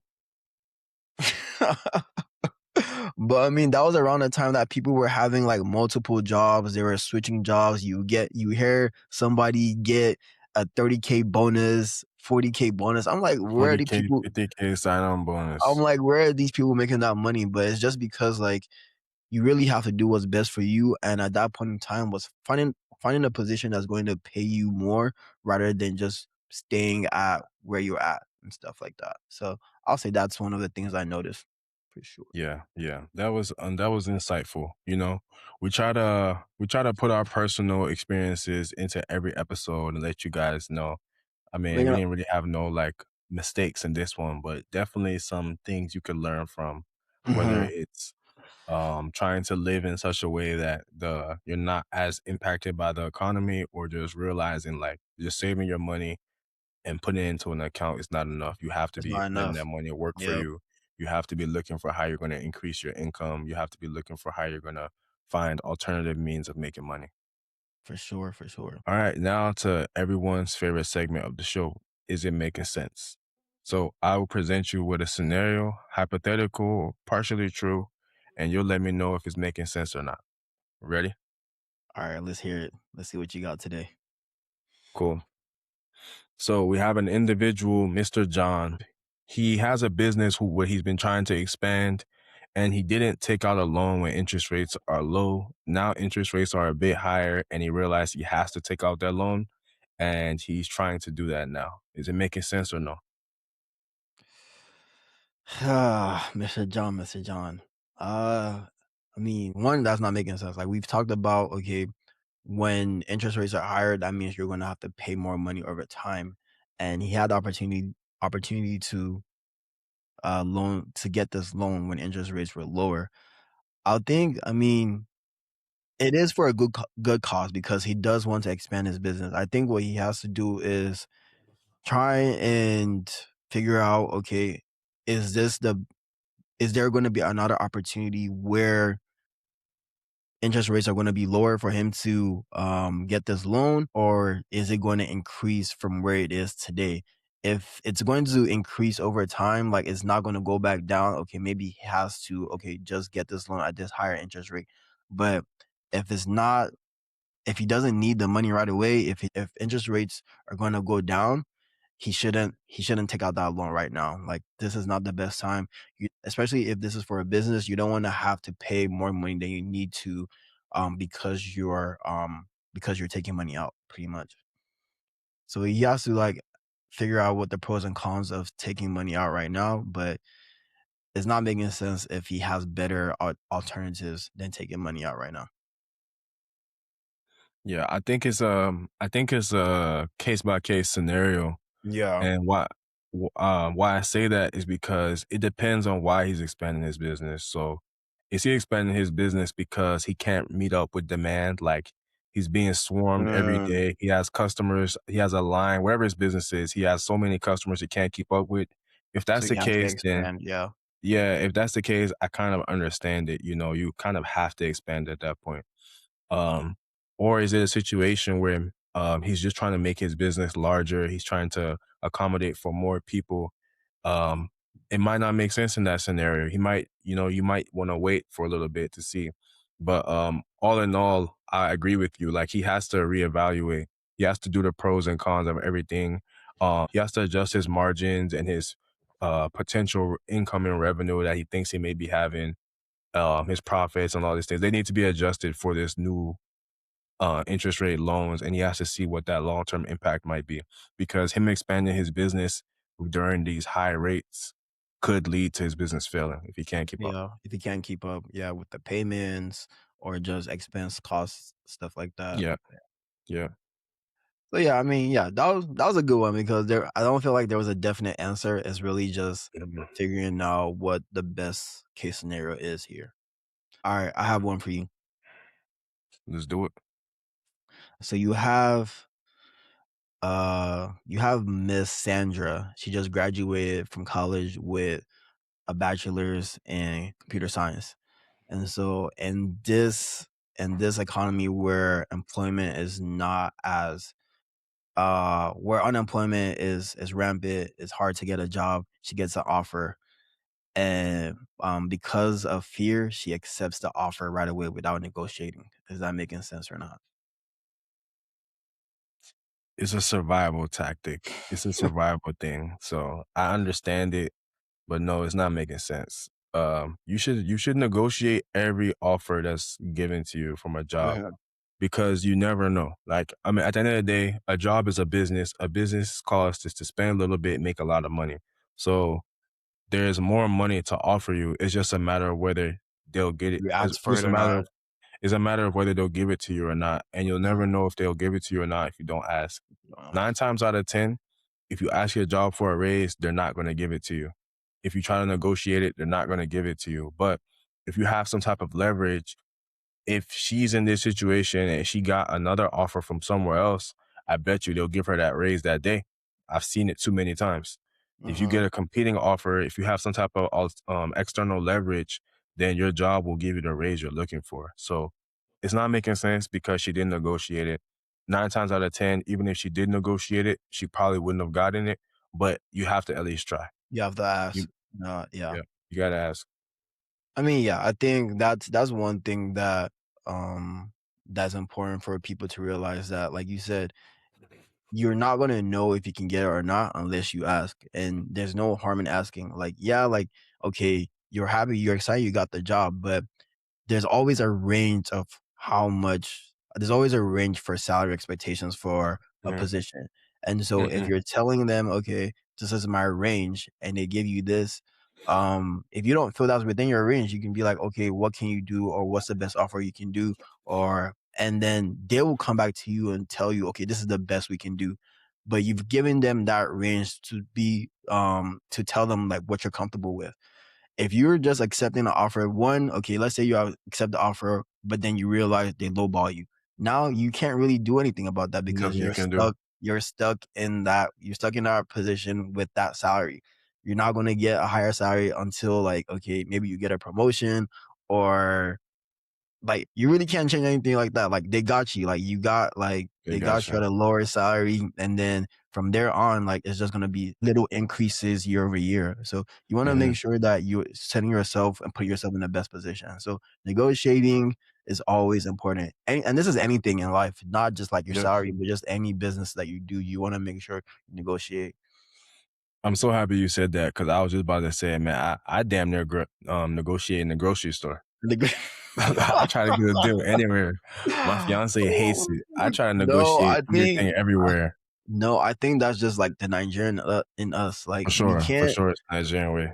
A: But I mean, that was around the time that people were having like multiple jobs. They were switching jobs. You hear somebody get a 30K bonus, 40K bonus. I'm like, where are the
B: 40K,
A: people?
B: 50K sign-on
A: I'm
B: bonus.
A: like, where are these people making that money? But it's just because like you really have to do what's best for you. And at that point in time was finding a position that's going to pay you more rather than just staying at where you're at and stuff like that. So I'll say that's one of the things I noticed for sure.
B: Yeah, yeah. That was insightful. You know, we try to put our personal experiences into every episode and let you guys know. I
A: I
B: mean,
A: think
B: we didn't really have no like mistakes in this one, but definitely some things you could learn from, whether
A: mhm.
B: it's trying to live in such a way that the you're not as impacted by the economy, or just realizing like just saving your money and putting it into an account is not enough. You have to
A: It's
B: be
A: not
B: letting
A: enough.
B: that money work for
A: Yep,
B: you. You have to be looking for how you're going to increase your income. You have to be looking for how you're going to find alternative means of making money.
A: for sure, for sure.
B: All right, now to everyone's favorite segment of the show. Is it making sense? So I will present you with a scenario, hypothetical, partially true, and you'll let me know if it's making sense or not. Ready?
A: All right, let's hear it. Let's see what you got today.
B: Cool. So we have an individual, Mr. John. He has a business where he's been trying to expand, and he didn't take out a loan when interest rates are low. Now interest rates are a bit higher, and he realized he has to take out that loan, and he's trying to do that now. Is it making sense or no?
A: Mr. John, Mr. John. I mean, one, that's not making sense. Like we've talked about, okay, when interest rates are higher, that means you're gonna have to pay more money over time. and he had the opportunity to loan to get this loan when interest rates were lower. I mean, it is for a good cause because he does want to expand his business. I think what he has to do is try and figure out, okay, is this the is there going to be another opportunity where interest rates are going to be lower for him to get this loan, or is it going to increase from where it is today? If it's going to increase over time, like it's not going to go back down, okay, maybe he has to, okay, just get this loan at this higher interest rate. But if it's not, if he doesn't need the money right away, if interest rates are going to go down, he shouldn't take out that loan right now. Like this is not the best time. Especially if this is for a business, you don't want to have to pay more money than you need to, because you're taking money out pretty much. So he has to like figure out what the pros and cons of taking money out right now, but it's not making sense if he has better alternatives than taking money out right now.
B: Yeah, I think it's a case by case scenario.
A: Yeah.
B: And why I say that is because it depends on why he's expanding his business. So, is he expanding his business because he can't meet up with demand? Like he's being swarmed every
A: Mm,
B: day. He has customers. He has a line wherever his business is. He has so many customers he can't keep up with. If
A: so
B: that's the
A: you have to
B: case, then
A: expand. Yeah.
B: yeah, if that's the case, I kind of understand it. You know, you kind of have to expand at that point. Um, or is it a situation where he's just trying to make his business larger? He's trying to accommodate for more people. Um, it might not make sense in that scenario. He might, you know, you might want to wait for a little bit to see. But all in all, I agree with you. Like he has to reevaluate. He has to do the pros and cons of everything. He has to adjust his margins and his potential incoming revenue that he thinks he may be having, his profits and all these things. They need to be adjusted for this new interest rate loans, and he has to see what that long term impact might be. Because him expanding his business during these high rates could lead to his business failing if he can't keep up.
A: Yeah. If you can't keep up, yeah, with the payments or just expense costs, stuff like that.
B: Yeah, yeah.
A: So yeah, I mean, yeah, that was a good one because I don't feel like there was a definite answer. It's really just
B: Mhm.
A: figuring out what the best case scenario is here. All right, I have one for you.
B: Let's do it.
A: So you have Miss Sandra. She just graduated from college with a bachelor's in computer science. And so in this economy where employment is not as where unemployment is rampant, it's hard to get a job. She gets an offer, and because of fear, she accepts the offer right away without negotiating. Is that making sense or not?
B: It's a survival tactic. It's a survival thing. So I understand it, but no, it's not making sense. You should negotiate every offer that's given to you from a job
A: Mhm.
B: because you never know. Like, I mean, at the end of the day, a job is a business. A business cost is to spend a little bit, make a lot of money. So there's more money to offer you. It's just a matter of whether they'll get it.
A: You
B: It's
A: ask for
B: just
A: it
B: a
A: or
B: matter
A: not?
B: of it's a matter of whether they'll give it to you or not. And you'll
A: Mhm.
B: never know if they'll give it to you or not if you don't ask.
A: Uh,
B: 9 times out of 10, if you ask your job for a raise, they're not going to give it to you. If you try to negotiate it, they're not going to give it to you. But if you have some type of leverage, if she's in this situation and she got another offer from somewhere else, I bet you they'll give her that raise that day. I've seen it too many times. If you get
A: mhm.
B: a competing offer, if you have some type of external leverage, then your job will give you the raise you're looking for. So it's not making sense because she didn't negotiate it. 9 times out of 10, even if she did negotiate it, she probably wouldn't have gotten it, but you have to at least try.
A: You have to
B: You,
A: ask. Yeah.
B: yeah, you got to ask.
A: I mean, yeah, I think that's one thing that's important for people to realize that, like you said, you're not gonna know if you can get it or not unless you ask. And there's no harm in asking. Like, yeah, like, okay, you're happy, you're excited you got the job, but there's always a range of how much there's always a range for salary expectations for a
B: Yeah.
A: position. And so if
B: Hmm.
A: you're telling them, okay, this is my range, and they give you this, if you don't feel that's within your range, you can be like, okay, what can you do, or what's the best offer you can do, or and then they will come back to you and tell you, okay, this is the best we can do. but you've given them that range to tell them like what you're comfortable with. If you're just accepting the offer, one, okay, let's say you accept the offer, but then you realize they lowball you. Now you can't really do anything about that because
B: Nothing you can do.
A: you're stuck in that position with that salary. You're not going to get a higher salary until like, okay, maybe you get a promotion, or like you really can't change anything like that. Like they got you, like
B: They
A: they
B: got
A: got you
B: you.
A: at a lower salary, and then from there on, like it's just gonna be little increases year over year. So you want to
B: Hmm.
A: make sure that you're setting yourself and put yourself in the best position. So negotiating is always important, and this is anything in life, not just like your
B: Yep.
A: salary, but just any business that you do. You want to make sure you negotiate.
B: I'm so happy you said that because I was just about to say, man, I damn near negotiate in the grocery store. I try to get a deal anywhere. My fiance hates it. I try to
A: No,
B: negotiate everything everywhere.
A: I think that's just like the Nigerian in us. Like we
B: For
A: can't.
B: sure, it's Nigerian way.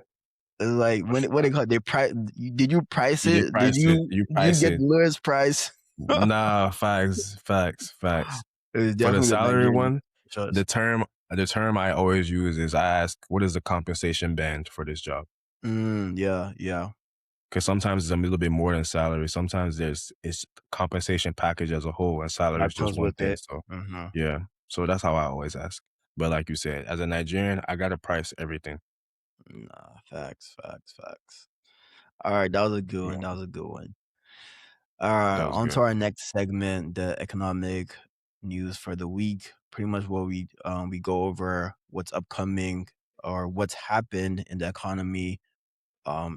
A: Like when what they call, they price. Did you price
B: You
A: it?
B: price it. You
A: Did you
B: price
A: get
B: it.
A: the lowest price?
B: Nah, facts, facts, facts.
A: It was
B: For the
A: definitely the
B: salary
A: Nigerian
B: one,
A: choice.
B: the term I always use is I ask, what is the compensation band for this job?
A: Yeah, yeah.
B: Because sometimes it's a little bit more than salary. Sometimes it's compensation package as a whole, and salary is
A: That
B: just
A: comes
B: one
A: with
B: thing.
A: it.
B: So
A: Mm-hmm.
B: yeah, so that's how I always ask. But like you said, as a Nigerian, I gotta price everything.
A: Nah, facts, facts, facts. All right, that was a good one.
B: Yeah,
A: That was a good one. All right,
B: that was
A: on to
B: good.
A: our next segment, the economic news for the week. Pretty much what we go over what's upcoming or what's happened in the economy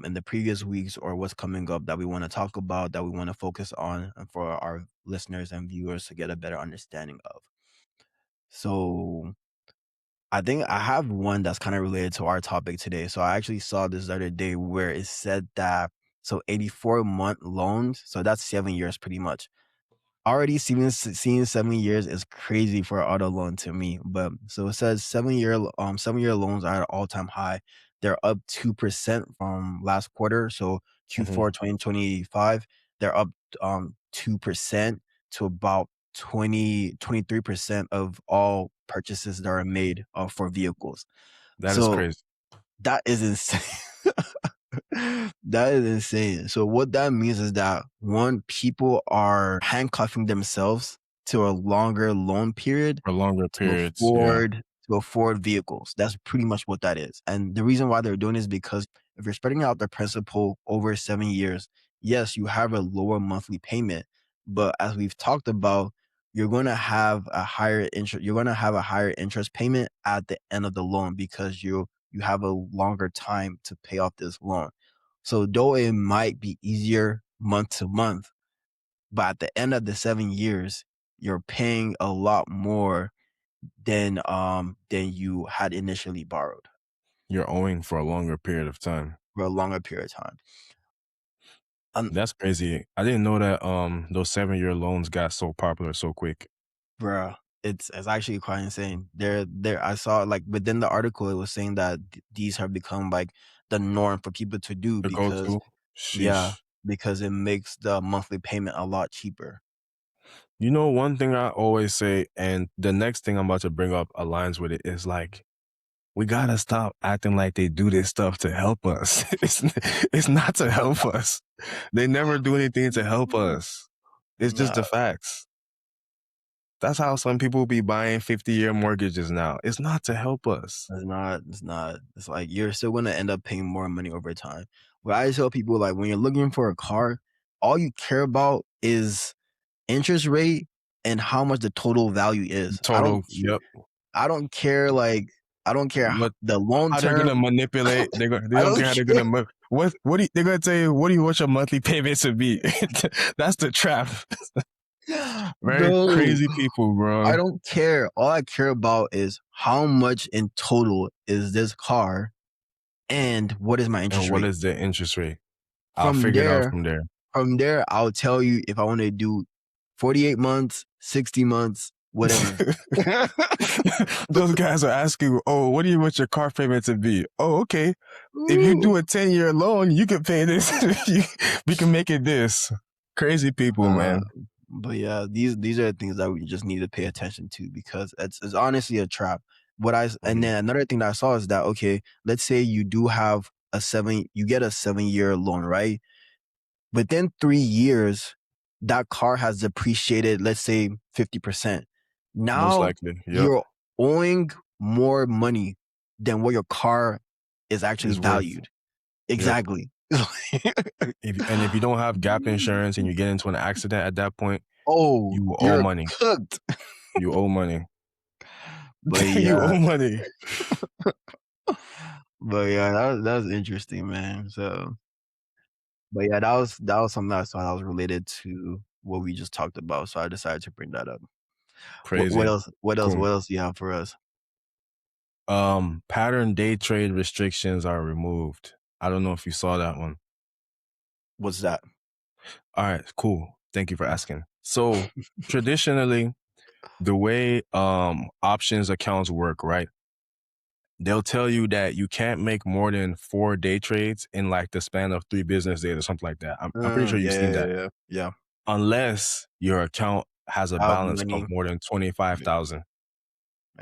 A: in the previous weeks, or what's coming up that we want to talk about, that we want to focus on, and for our listeners and viewers to get a better understanding of. So I think I have one that's kind of related to our topic today. So I actually saw this the other day where it said that 84-month loans, so that's 7 years pretty much. Already seeing 7 years is crazy for an auto loan to me. But so it says 7-year loans are at all time high. They're up 2% from last quarter. So
B: Hmm.
A: Q4 2025, they're up 2% to about 23% of all purchases that are made for vehicles.
B: That is
A: So
B: crazy.
A: that is insane. That is insane. So what that means is that, one, people are handcuffing themselves to a longer loan period
B: For longer
A: to
B: periods, yeah.
A: afford vehicles. That's pretty much what that is. And the reason why they're doing is because if you're spreading out the principal over 7 years, yes, you have a lower monthly payment, but as we've talked about, you're going to have a higher interest. You're going to have a higher interest payment at the end of the loan because you have a longer time to pay off this loan. So though it might be easier month to month, but at the end of the 7 years, you're paying a lot more than you had initially borrowed
B: You're owing for a longer period of time.
A: for a longer period of time. Um,
B: That's crazy. I didn't know that those 7-year loans got so popular so quick.
A: Bruh, it's actually quite insane. There I saw like within the article it was saying that these have become like the norm for people to do
B: The
A: because
B: go-to?
A: yeah,
B: Sheesh.
A: because it makes the monthly payment a lot cheaper.
B: You know, one thing I always say, and the next thing I'm about to bring up aligns with it, is like, we gotta stop acting like they do this stuff to help us. It's not to help us. They never do anything to help us. It's just
A: Nah,
B: the facts. That's how some people be buying 50-year mortgages now. It's not to help us.
A: it's not. It's not. It's like you're still gonna end up paying more money over time. What I tell people, like when you're looking for a car, all you care about is interest rate and how much the total value is.
B: Total, yep.
A: I don't care. Like I don't care
B: What
A: the long
B: how they're gonna
A: term.
B: manipulate. They
A: I
B: don't
A: don't
B: care how they're
A: care,
B: gonna what do you, they're gonna tell you what do you want your monthly payment to be? That's the trap. Very
A: bro.
B: crazy people,
A: I
B: bro.
A: don't care. All I care about is how much in total is this car and what is my
B: And
A: interest
B: what
A: rate.
B: is the interest rate? I'll
A: From
B: figure it out
A: there,
B: from there.
A: I'll tell you if I want to do 48 months, 60 months, whatever.
B: Those guys are asking, oh, what do you want your car payment to be? Oh, okay. If you
A: Ooh.
B: do a 10-year loan, you can pay this. We can make it this. Crazy people,
A: Uh,
B: man.
A: But yeah, these are the things that we just need to pay attention to because it's honestly a trap. And
B: Mhm.
A: then another thing that I saw is that okay, let's say you do have you get a 7-year loan, right? Within 3 years, that car has depreciated, let's say 50%.
B: Most
A: Now
B: likely. Yep.
A: you're owing more money than what your car is actually
B: Is worth.
A: valued.
B: Yep.
A: Exactly.
B: If you don't have gap insurance and you get into an accident at that point,
A: Oh,
B: you owe
A: you're
B: money.
A: cooked.
B: You owe money.
A: But
B: You
A: yeah,
B: owe money.
A: but yeah, that was interesting, man. So, but yeah, that was something I saw that was related to what we just talked about. So I decided to bring that up. What
B: Crazy.
A: else? What else?
B: Cool.
A: What else do you have for us?
B: Pattern day trade restrictions are removed. I don't know if you saw that one.
A: What's that?
B: All right, cool. Thank you for asking. So traditionally, the way options accounts work, right? They'll tell you that you can't make more than 4 day trades in like the span of 3 business days or something like that. I'm pretty sure
A: Yeah,
B: you've
A: yeah,
B: seen
A: yeah,
B: that.
A: yeah. Yeah.
B: Unless your account has a
A: Have
B: balance of
A: money.
B: more than 25,000.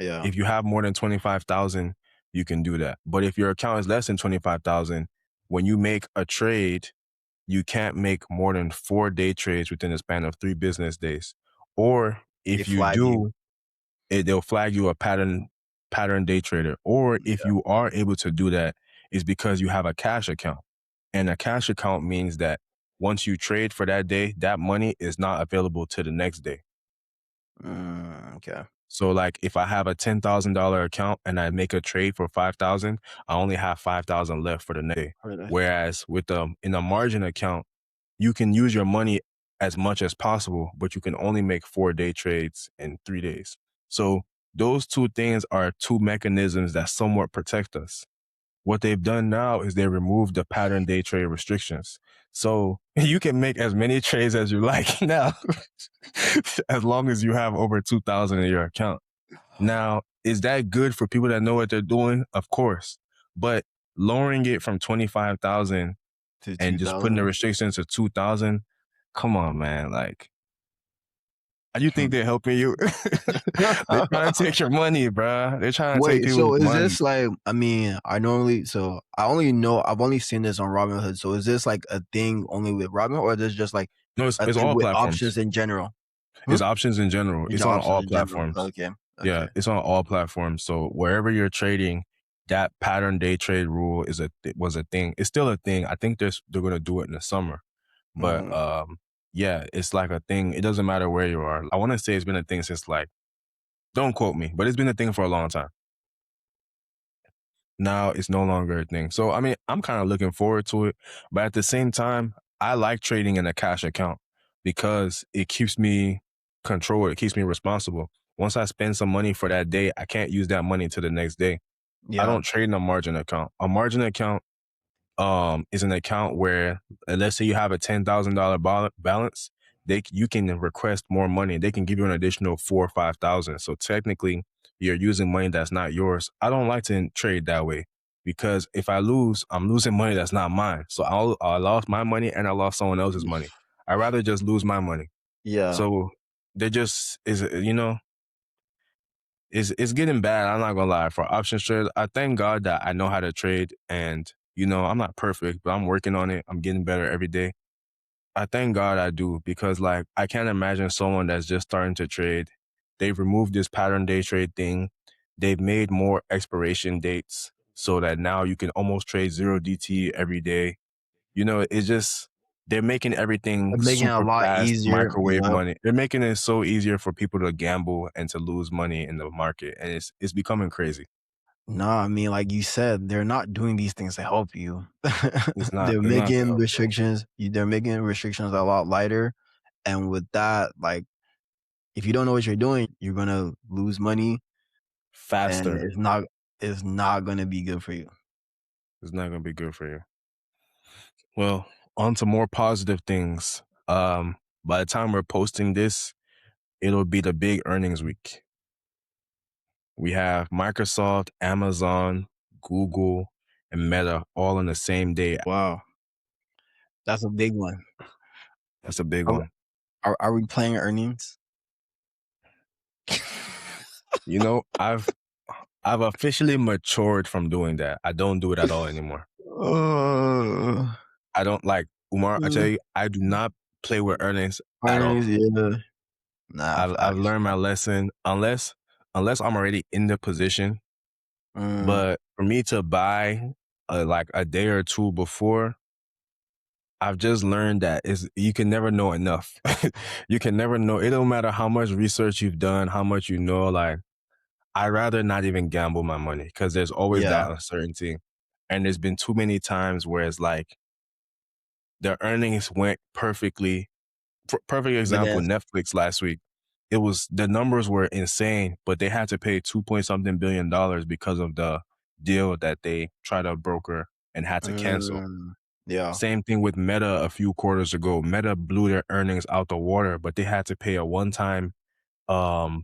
A: Yeah.
B: If you have more than 25,000, you can do that. But if your account is less than 25,000, when you make a trade, you can't make more than 4 day trades within the span of 3 business days. Or
A: They
B: if you
A: flag you.
B: do, they'll flag you a pattern day trader. Or if
A: Yeah.
B: you are able to do that, it's because you have a cash account. And a cash account means that once you trade for that day, that money is not available to the next day.
A: Okay.
B: So like if I have a $10,000 account and I make a trade for 5,000, I only have 5,000 left for the next day.
A: Heard that.
B: Whereas with in a margin account, you can use your money as much as possible, but you can only make 4 day trades in 3 days. So those two things are two mechanisms that somewhat protect us. What they've done now is they removed the pattern day trade restrictions. So you can make as many trades as you like now, as long as you have over 2,000 in your account. Now, is that good for people that know what they're doing? Of course. But lowering it from 25,000
A: To
B: and just putting the
A: 2,000.
B: restrictions to 2,000, come on, man. Like, how do you think they're helping you? They're trying to take your money, bruh. They're trying to take
A: Wait,
B: people's
A: so is
B: money.
A: this like I mean, I've only seen this on Robinhood. So is this like a thing only with Robinhood or is this just like
B: No,
A: a
B: it's
A: thing
B: all
A: with
B: platforms.
A: options in general? Hmm?
B: It's options in general.
A: In
B: It's
A: your
B: on
A: options
B: all
A: in general.
B: platforms.
A: Okay.
B: Yeah,
A: Okay.
B: it's on all platforms. So wherever you're trading, that pattern day trade rule was a thing. It's still a thing. I think they're gonna do it in the summer. But
A: Mhm.
B: yeah, it's like a thing. It doesn't matter where you are. I want to say it's been a thing since like, don't quote me, but it's been a thing for a long time. Now it's no longer a thing. So I mean, I'm kind of looking forward to it, but at the same time, I like trading in a cash account because it keeps me control. It keeps me responsible. Once I spend some money for that day, I can't use that money to the next day. I
A: Yeah.
B: don't trade in a margin account. A margin account is an account where let's say you have a $10,000 balance, you can request more money. They can give you an additional 4 or 5,000. So technically, you're using money that's not yours. I don't like to trade that way because if I lose, I'm losing money that's not mine. So I lost my money and I lost someone else's money. I'd rather just lose my money.
A: Yeah.
B: So they just is it's getting bad. I'm not gonna lie. For options trade, I thank God that I know how to trade, and I'm not perfect, but I'm working on it. I'm getting better every day. I thank God I do because like I can't imagine someone that's just starting to trade. They've removed this pattern day trade thing. They've made more expiration dates so that now you can almost trade zero DT every day. It's just they're making everything
A: Making it a
B: super
A: lot
B: fast,
A: easier.
B: microwave
A: Yep.
B: money. They're making it so easier for people to gamble and to lose money in the market, and it's becoming crazy.
A: No, I mean, like you said, they're not doing these things to help you. They're
B: It's not to
A: making
B: help you
A: restrictions a lot lighter. And with that, like if you don't know what you're doing, you're gonna lose money and
B: faster.
A: it's not gonna be good for you.
B: It's not gonna be good for you. Well, on to more positive things. By the time we're posting this, it'll be the big earnings week. We have Microsoft, Amazon, Google, and Meta all in the same day.
A: Wow. That's a big one.
B: That's a big
A: I'm
B: one.
A: Are we playing earnings?
B: You know, I've officially matured from doing that. I don't do it at all anymore.
A: Uh,
B: I don't like Umar. I tell you, I do not play with earnings at all.
A: earnings, yeah. Nah,
B: I've
A: facts.
B: learned my lesson unless I'm already in the position.
A: Mm,
B: But for me to buy like a day or two before, I've just learned that is you can never know enough. You can never know. It don't matter how much research you've done, how much you know. Like I'd rather not even gamble my money because there's always
A: yeah,
B: that uncertainty. And there's been too many times where it's like the earnings went perfectly. Perfect
A: but
B: example,
A: then
B: Netflix last week. It was the numbers were insane, but they had to pay 2 point something billion dollars because of the deal that they tried to broker and had to cancel.
A: mm, yeah,
B: Same thing with Meta a few quarters ago. Meta blew their earnings out the water, but they had to pay a one-time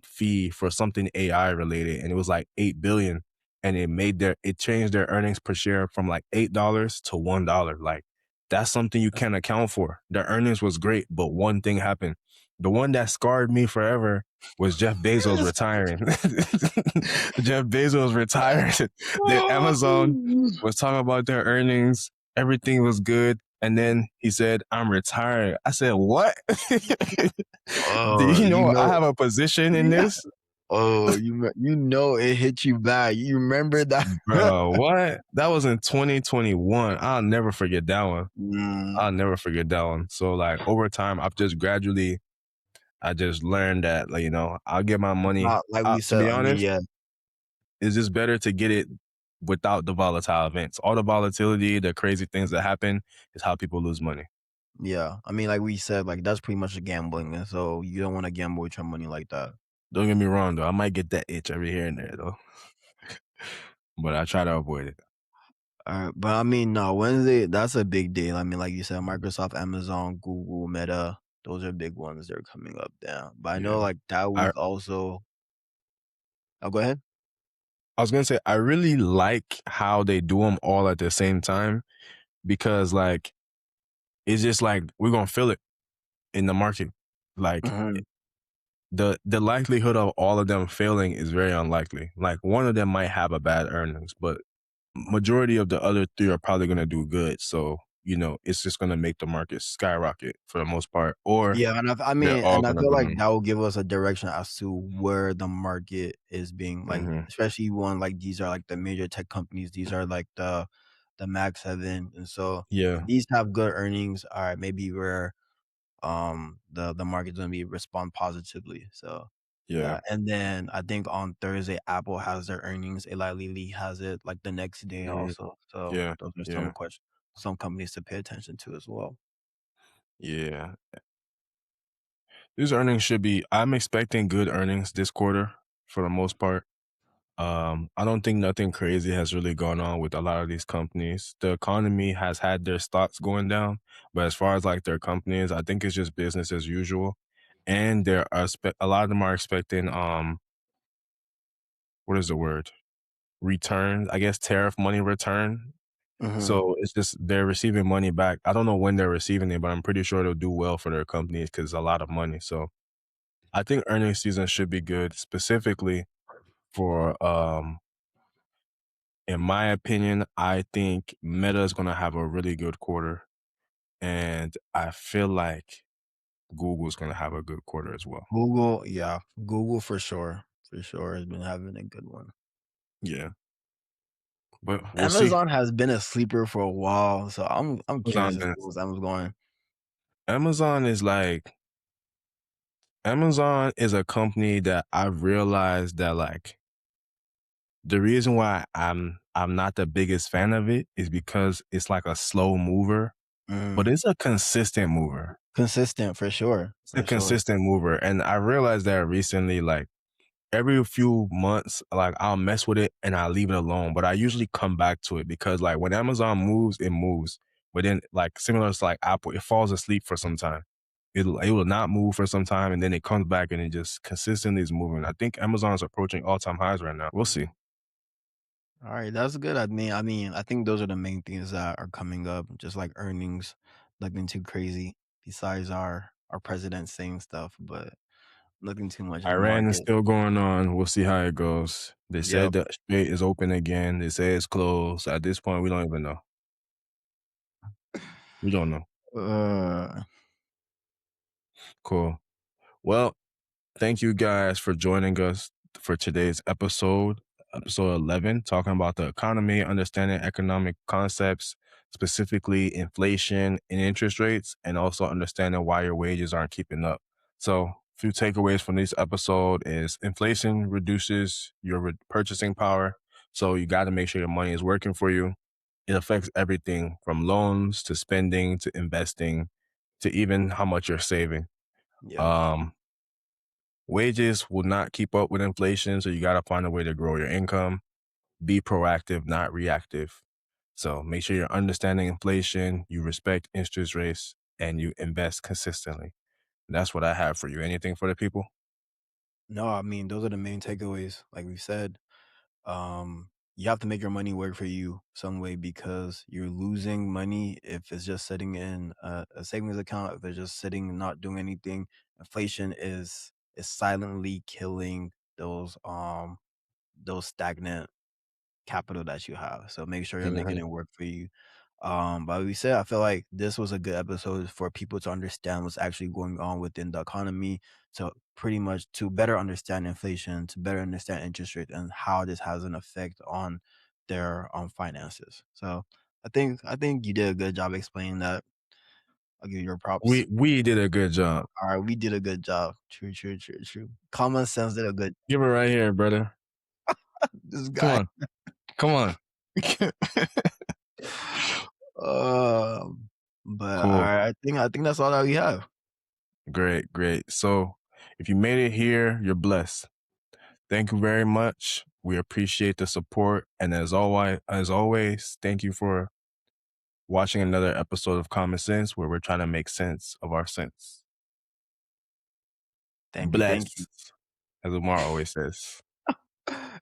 B: fee for something AI related, and it was like 8 billion, and it changed their earnings per share from like $8 to $1. Like that's something you can't account for. Their earnings was great, but one thing happened. The one that scarred me forever was Jeff Bezos retiring. Jeff Bezos retired. The Amazon was talking about their earnings. Everything was good. And then he said, I'm retiring. I said, what? Do
A: oh,
B: you
A: you
B: know I
A: know,
B: have a position in
A: yeah.
B: this?
A: Oh, you know it hit you bad. You remember that?
B: Bro, what? That was in 2021. I'll never forget that one.
A: Mm,
B: I'll never forget that one. So like over time, I just learned that, like, I'll get my money.
A: not like we
B: To
A: said.
B: be
A: I mean,
B: honest,
A: yeah,
B: it's just better to get it without the volatile events. All the volatility, the crazy things that happen is how people lose money.
A: yeah. I mean, like we said, like that's pretty much gambling, and so you don't want to gamble with your money like that.
B: Don't get me wrong though. I might get that itch every here and there though, but I try to avoid it.
A: But I mean, no, Wednesday, that's a big deal. I mean, like you said, Microsoft, Amazon, Google, Meta, those are big ones. They're coming up down. But I know
B: Yeah.
A: like that
B: I
A: week also. Oh, go ahead.
B: I was gonna say I really like how they do them all at the same time because like it's just like we're gonna feel it in the market. Like
A: Mhm.
B: the likelihood of all of them failing is very unlikely. Like one of them might have a bad earnings, but majority of the other three are probably gonna do good. So it's just gonna make the market skyrocket for the most part, or
A: Yeah, and I
B: they're
A: mean,
B: all
A: and I
B: gonna
A: feel
B: go
A: like
B: down.
A: that will give us a direction as to where the market is being like,
B: Hmm.
A: especially when like these are like the major tech companies. These are like the Max 7, and so if
B: Yeah,
A: these have good earnings, all right, maybe where the market's gonna be respond positively. So
B: yeah,
A: yeah, and then I think on Thursday, Apple has their earnings. Eli Lilly has it like the next day
B: hmm,
A: also. So
B: yeah,
A: those are
B: yeah,
A: some companies to pay attention to as well.
B: yeah. These earnings should be. I'm expecting good earnings this quarter for the most part. I don't think nothing crazy has really gone on with a lot of these companies. The economy has had their stocks going down, but as far as like their companies, I think it's just business as usual. And there are a lot of them are expecting what is the word? Return, I guess tariff money return.
A: Mhm.
B: So it's just they're receiving money back. I don't know when they're receiving it, but I'm pretty sure they'll do well for their companies because it's a lot of money. So I think earnings season should be good, specifically for in my opinion, I think Meta is going to have a really good quarter, and I feel like Google's going to have a good quarter as well.
A: Google, yeah, Google for sure has been having a good one.
B: Yeah, but we'll see.
A: Amazon has been a sleeper for a while, so I'm
B: Amazon,
A: curious to see what's Amazon going.
B: Amazon is like Amazon is a company that I've realized that like the reason why I'm not the biggest fan of it is because it's like a slow mover, but
A: Mm,
B: it's a consistent mover.
A: consistent for sure,
B: It's a
A: for sure.
B: consistent mover, and I realized that recently, like every few months, like I'll mess with it and I'll leave it alone. But I usually come back to it because like when Amazon moves, it moves. But then like similar to like Apple, it falls asleep for some time. It will not move for some time and then it comes back and it just consistently is moving. I think Amazon's approaching all-time highs right now. We'll see.
A: All right, that's good. I mean, I think those are the main things that are coming up, just like earnings, nothing too crazy besides our our president saying stuff, but nothing too much in the
B: Iran is
A: market.
B: still going on. We'll see how it goes. They said
A: Yep.
B: the strait is open again. They say it's closed. At this point, we don't even know. We don't know.
A: Uh,
B: Cool. Well, thank you guys for joining us for today's episode 11, talking about the economy, understanding economic concepts, specifically inflation and interest rates, and also understanding why your wages aren't keeping up. So, few takeaways from this episode is inflation reduces your purchasing power. So, you got to make sure your money is working for you. It affects everything from loans to spending to investing to even how much you're saving.
A: yeah.
B: Um, Wages will not keep up with inflation, so you got to find a way to grow your income. Be proactive, not reactive. So make sure you're understanding inflation, you respect interest rates, and you invest consistently. That's what I have for you. Anything for the people?
A: No, I mean, those are the main takeaways. Like we said, you have to make your money work for you some way because you're losing money if it's just sitting in a savings account, if it's just sitting and not doing anything. Inflation is silently killing those stagnant capital that you have. So make sure you're making
B: Mhm.
A: it work for you. But we said I feel like this was a good episode for people to understand what's actually going on within the economy, to pretty much to better understand inflation, to better understand interest rates and how this has an effect on their finances. So I think you did a good job explaining that. I'll give you your props.
B: We did a good job.
A: All right, we did a good job. True, true, true, true. Common sense did a good.
B: Give it right here, brother.
A: This
B: Come
A: guy.
B: on. Come on.
A: Um, but all
B: Cool.
A: right, I think that's all that we have.
B: Great, great. So if you made it here, you're blessed. Thank you very much. We appreciate the support. And as always, thank you for watching another episode of Common Sense where we're trying to make sense of our sense.
A: Thank you, thank you.
B: Blessed, as Umar always says.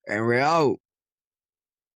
A: And we're out.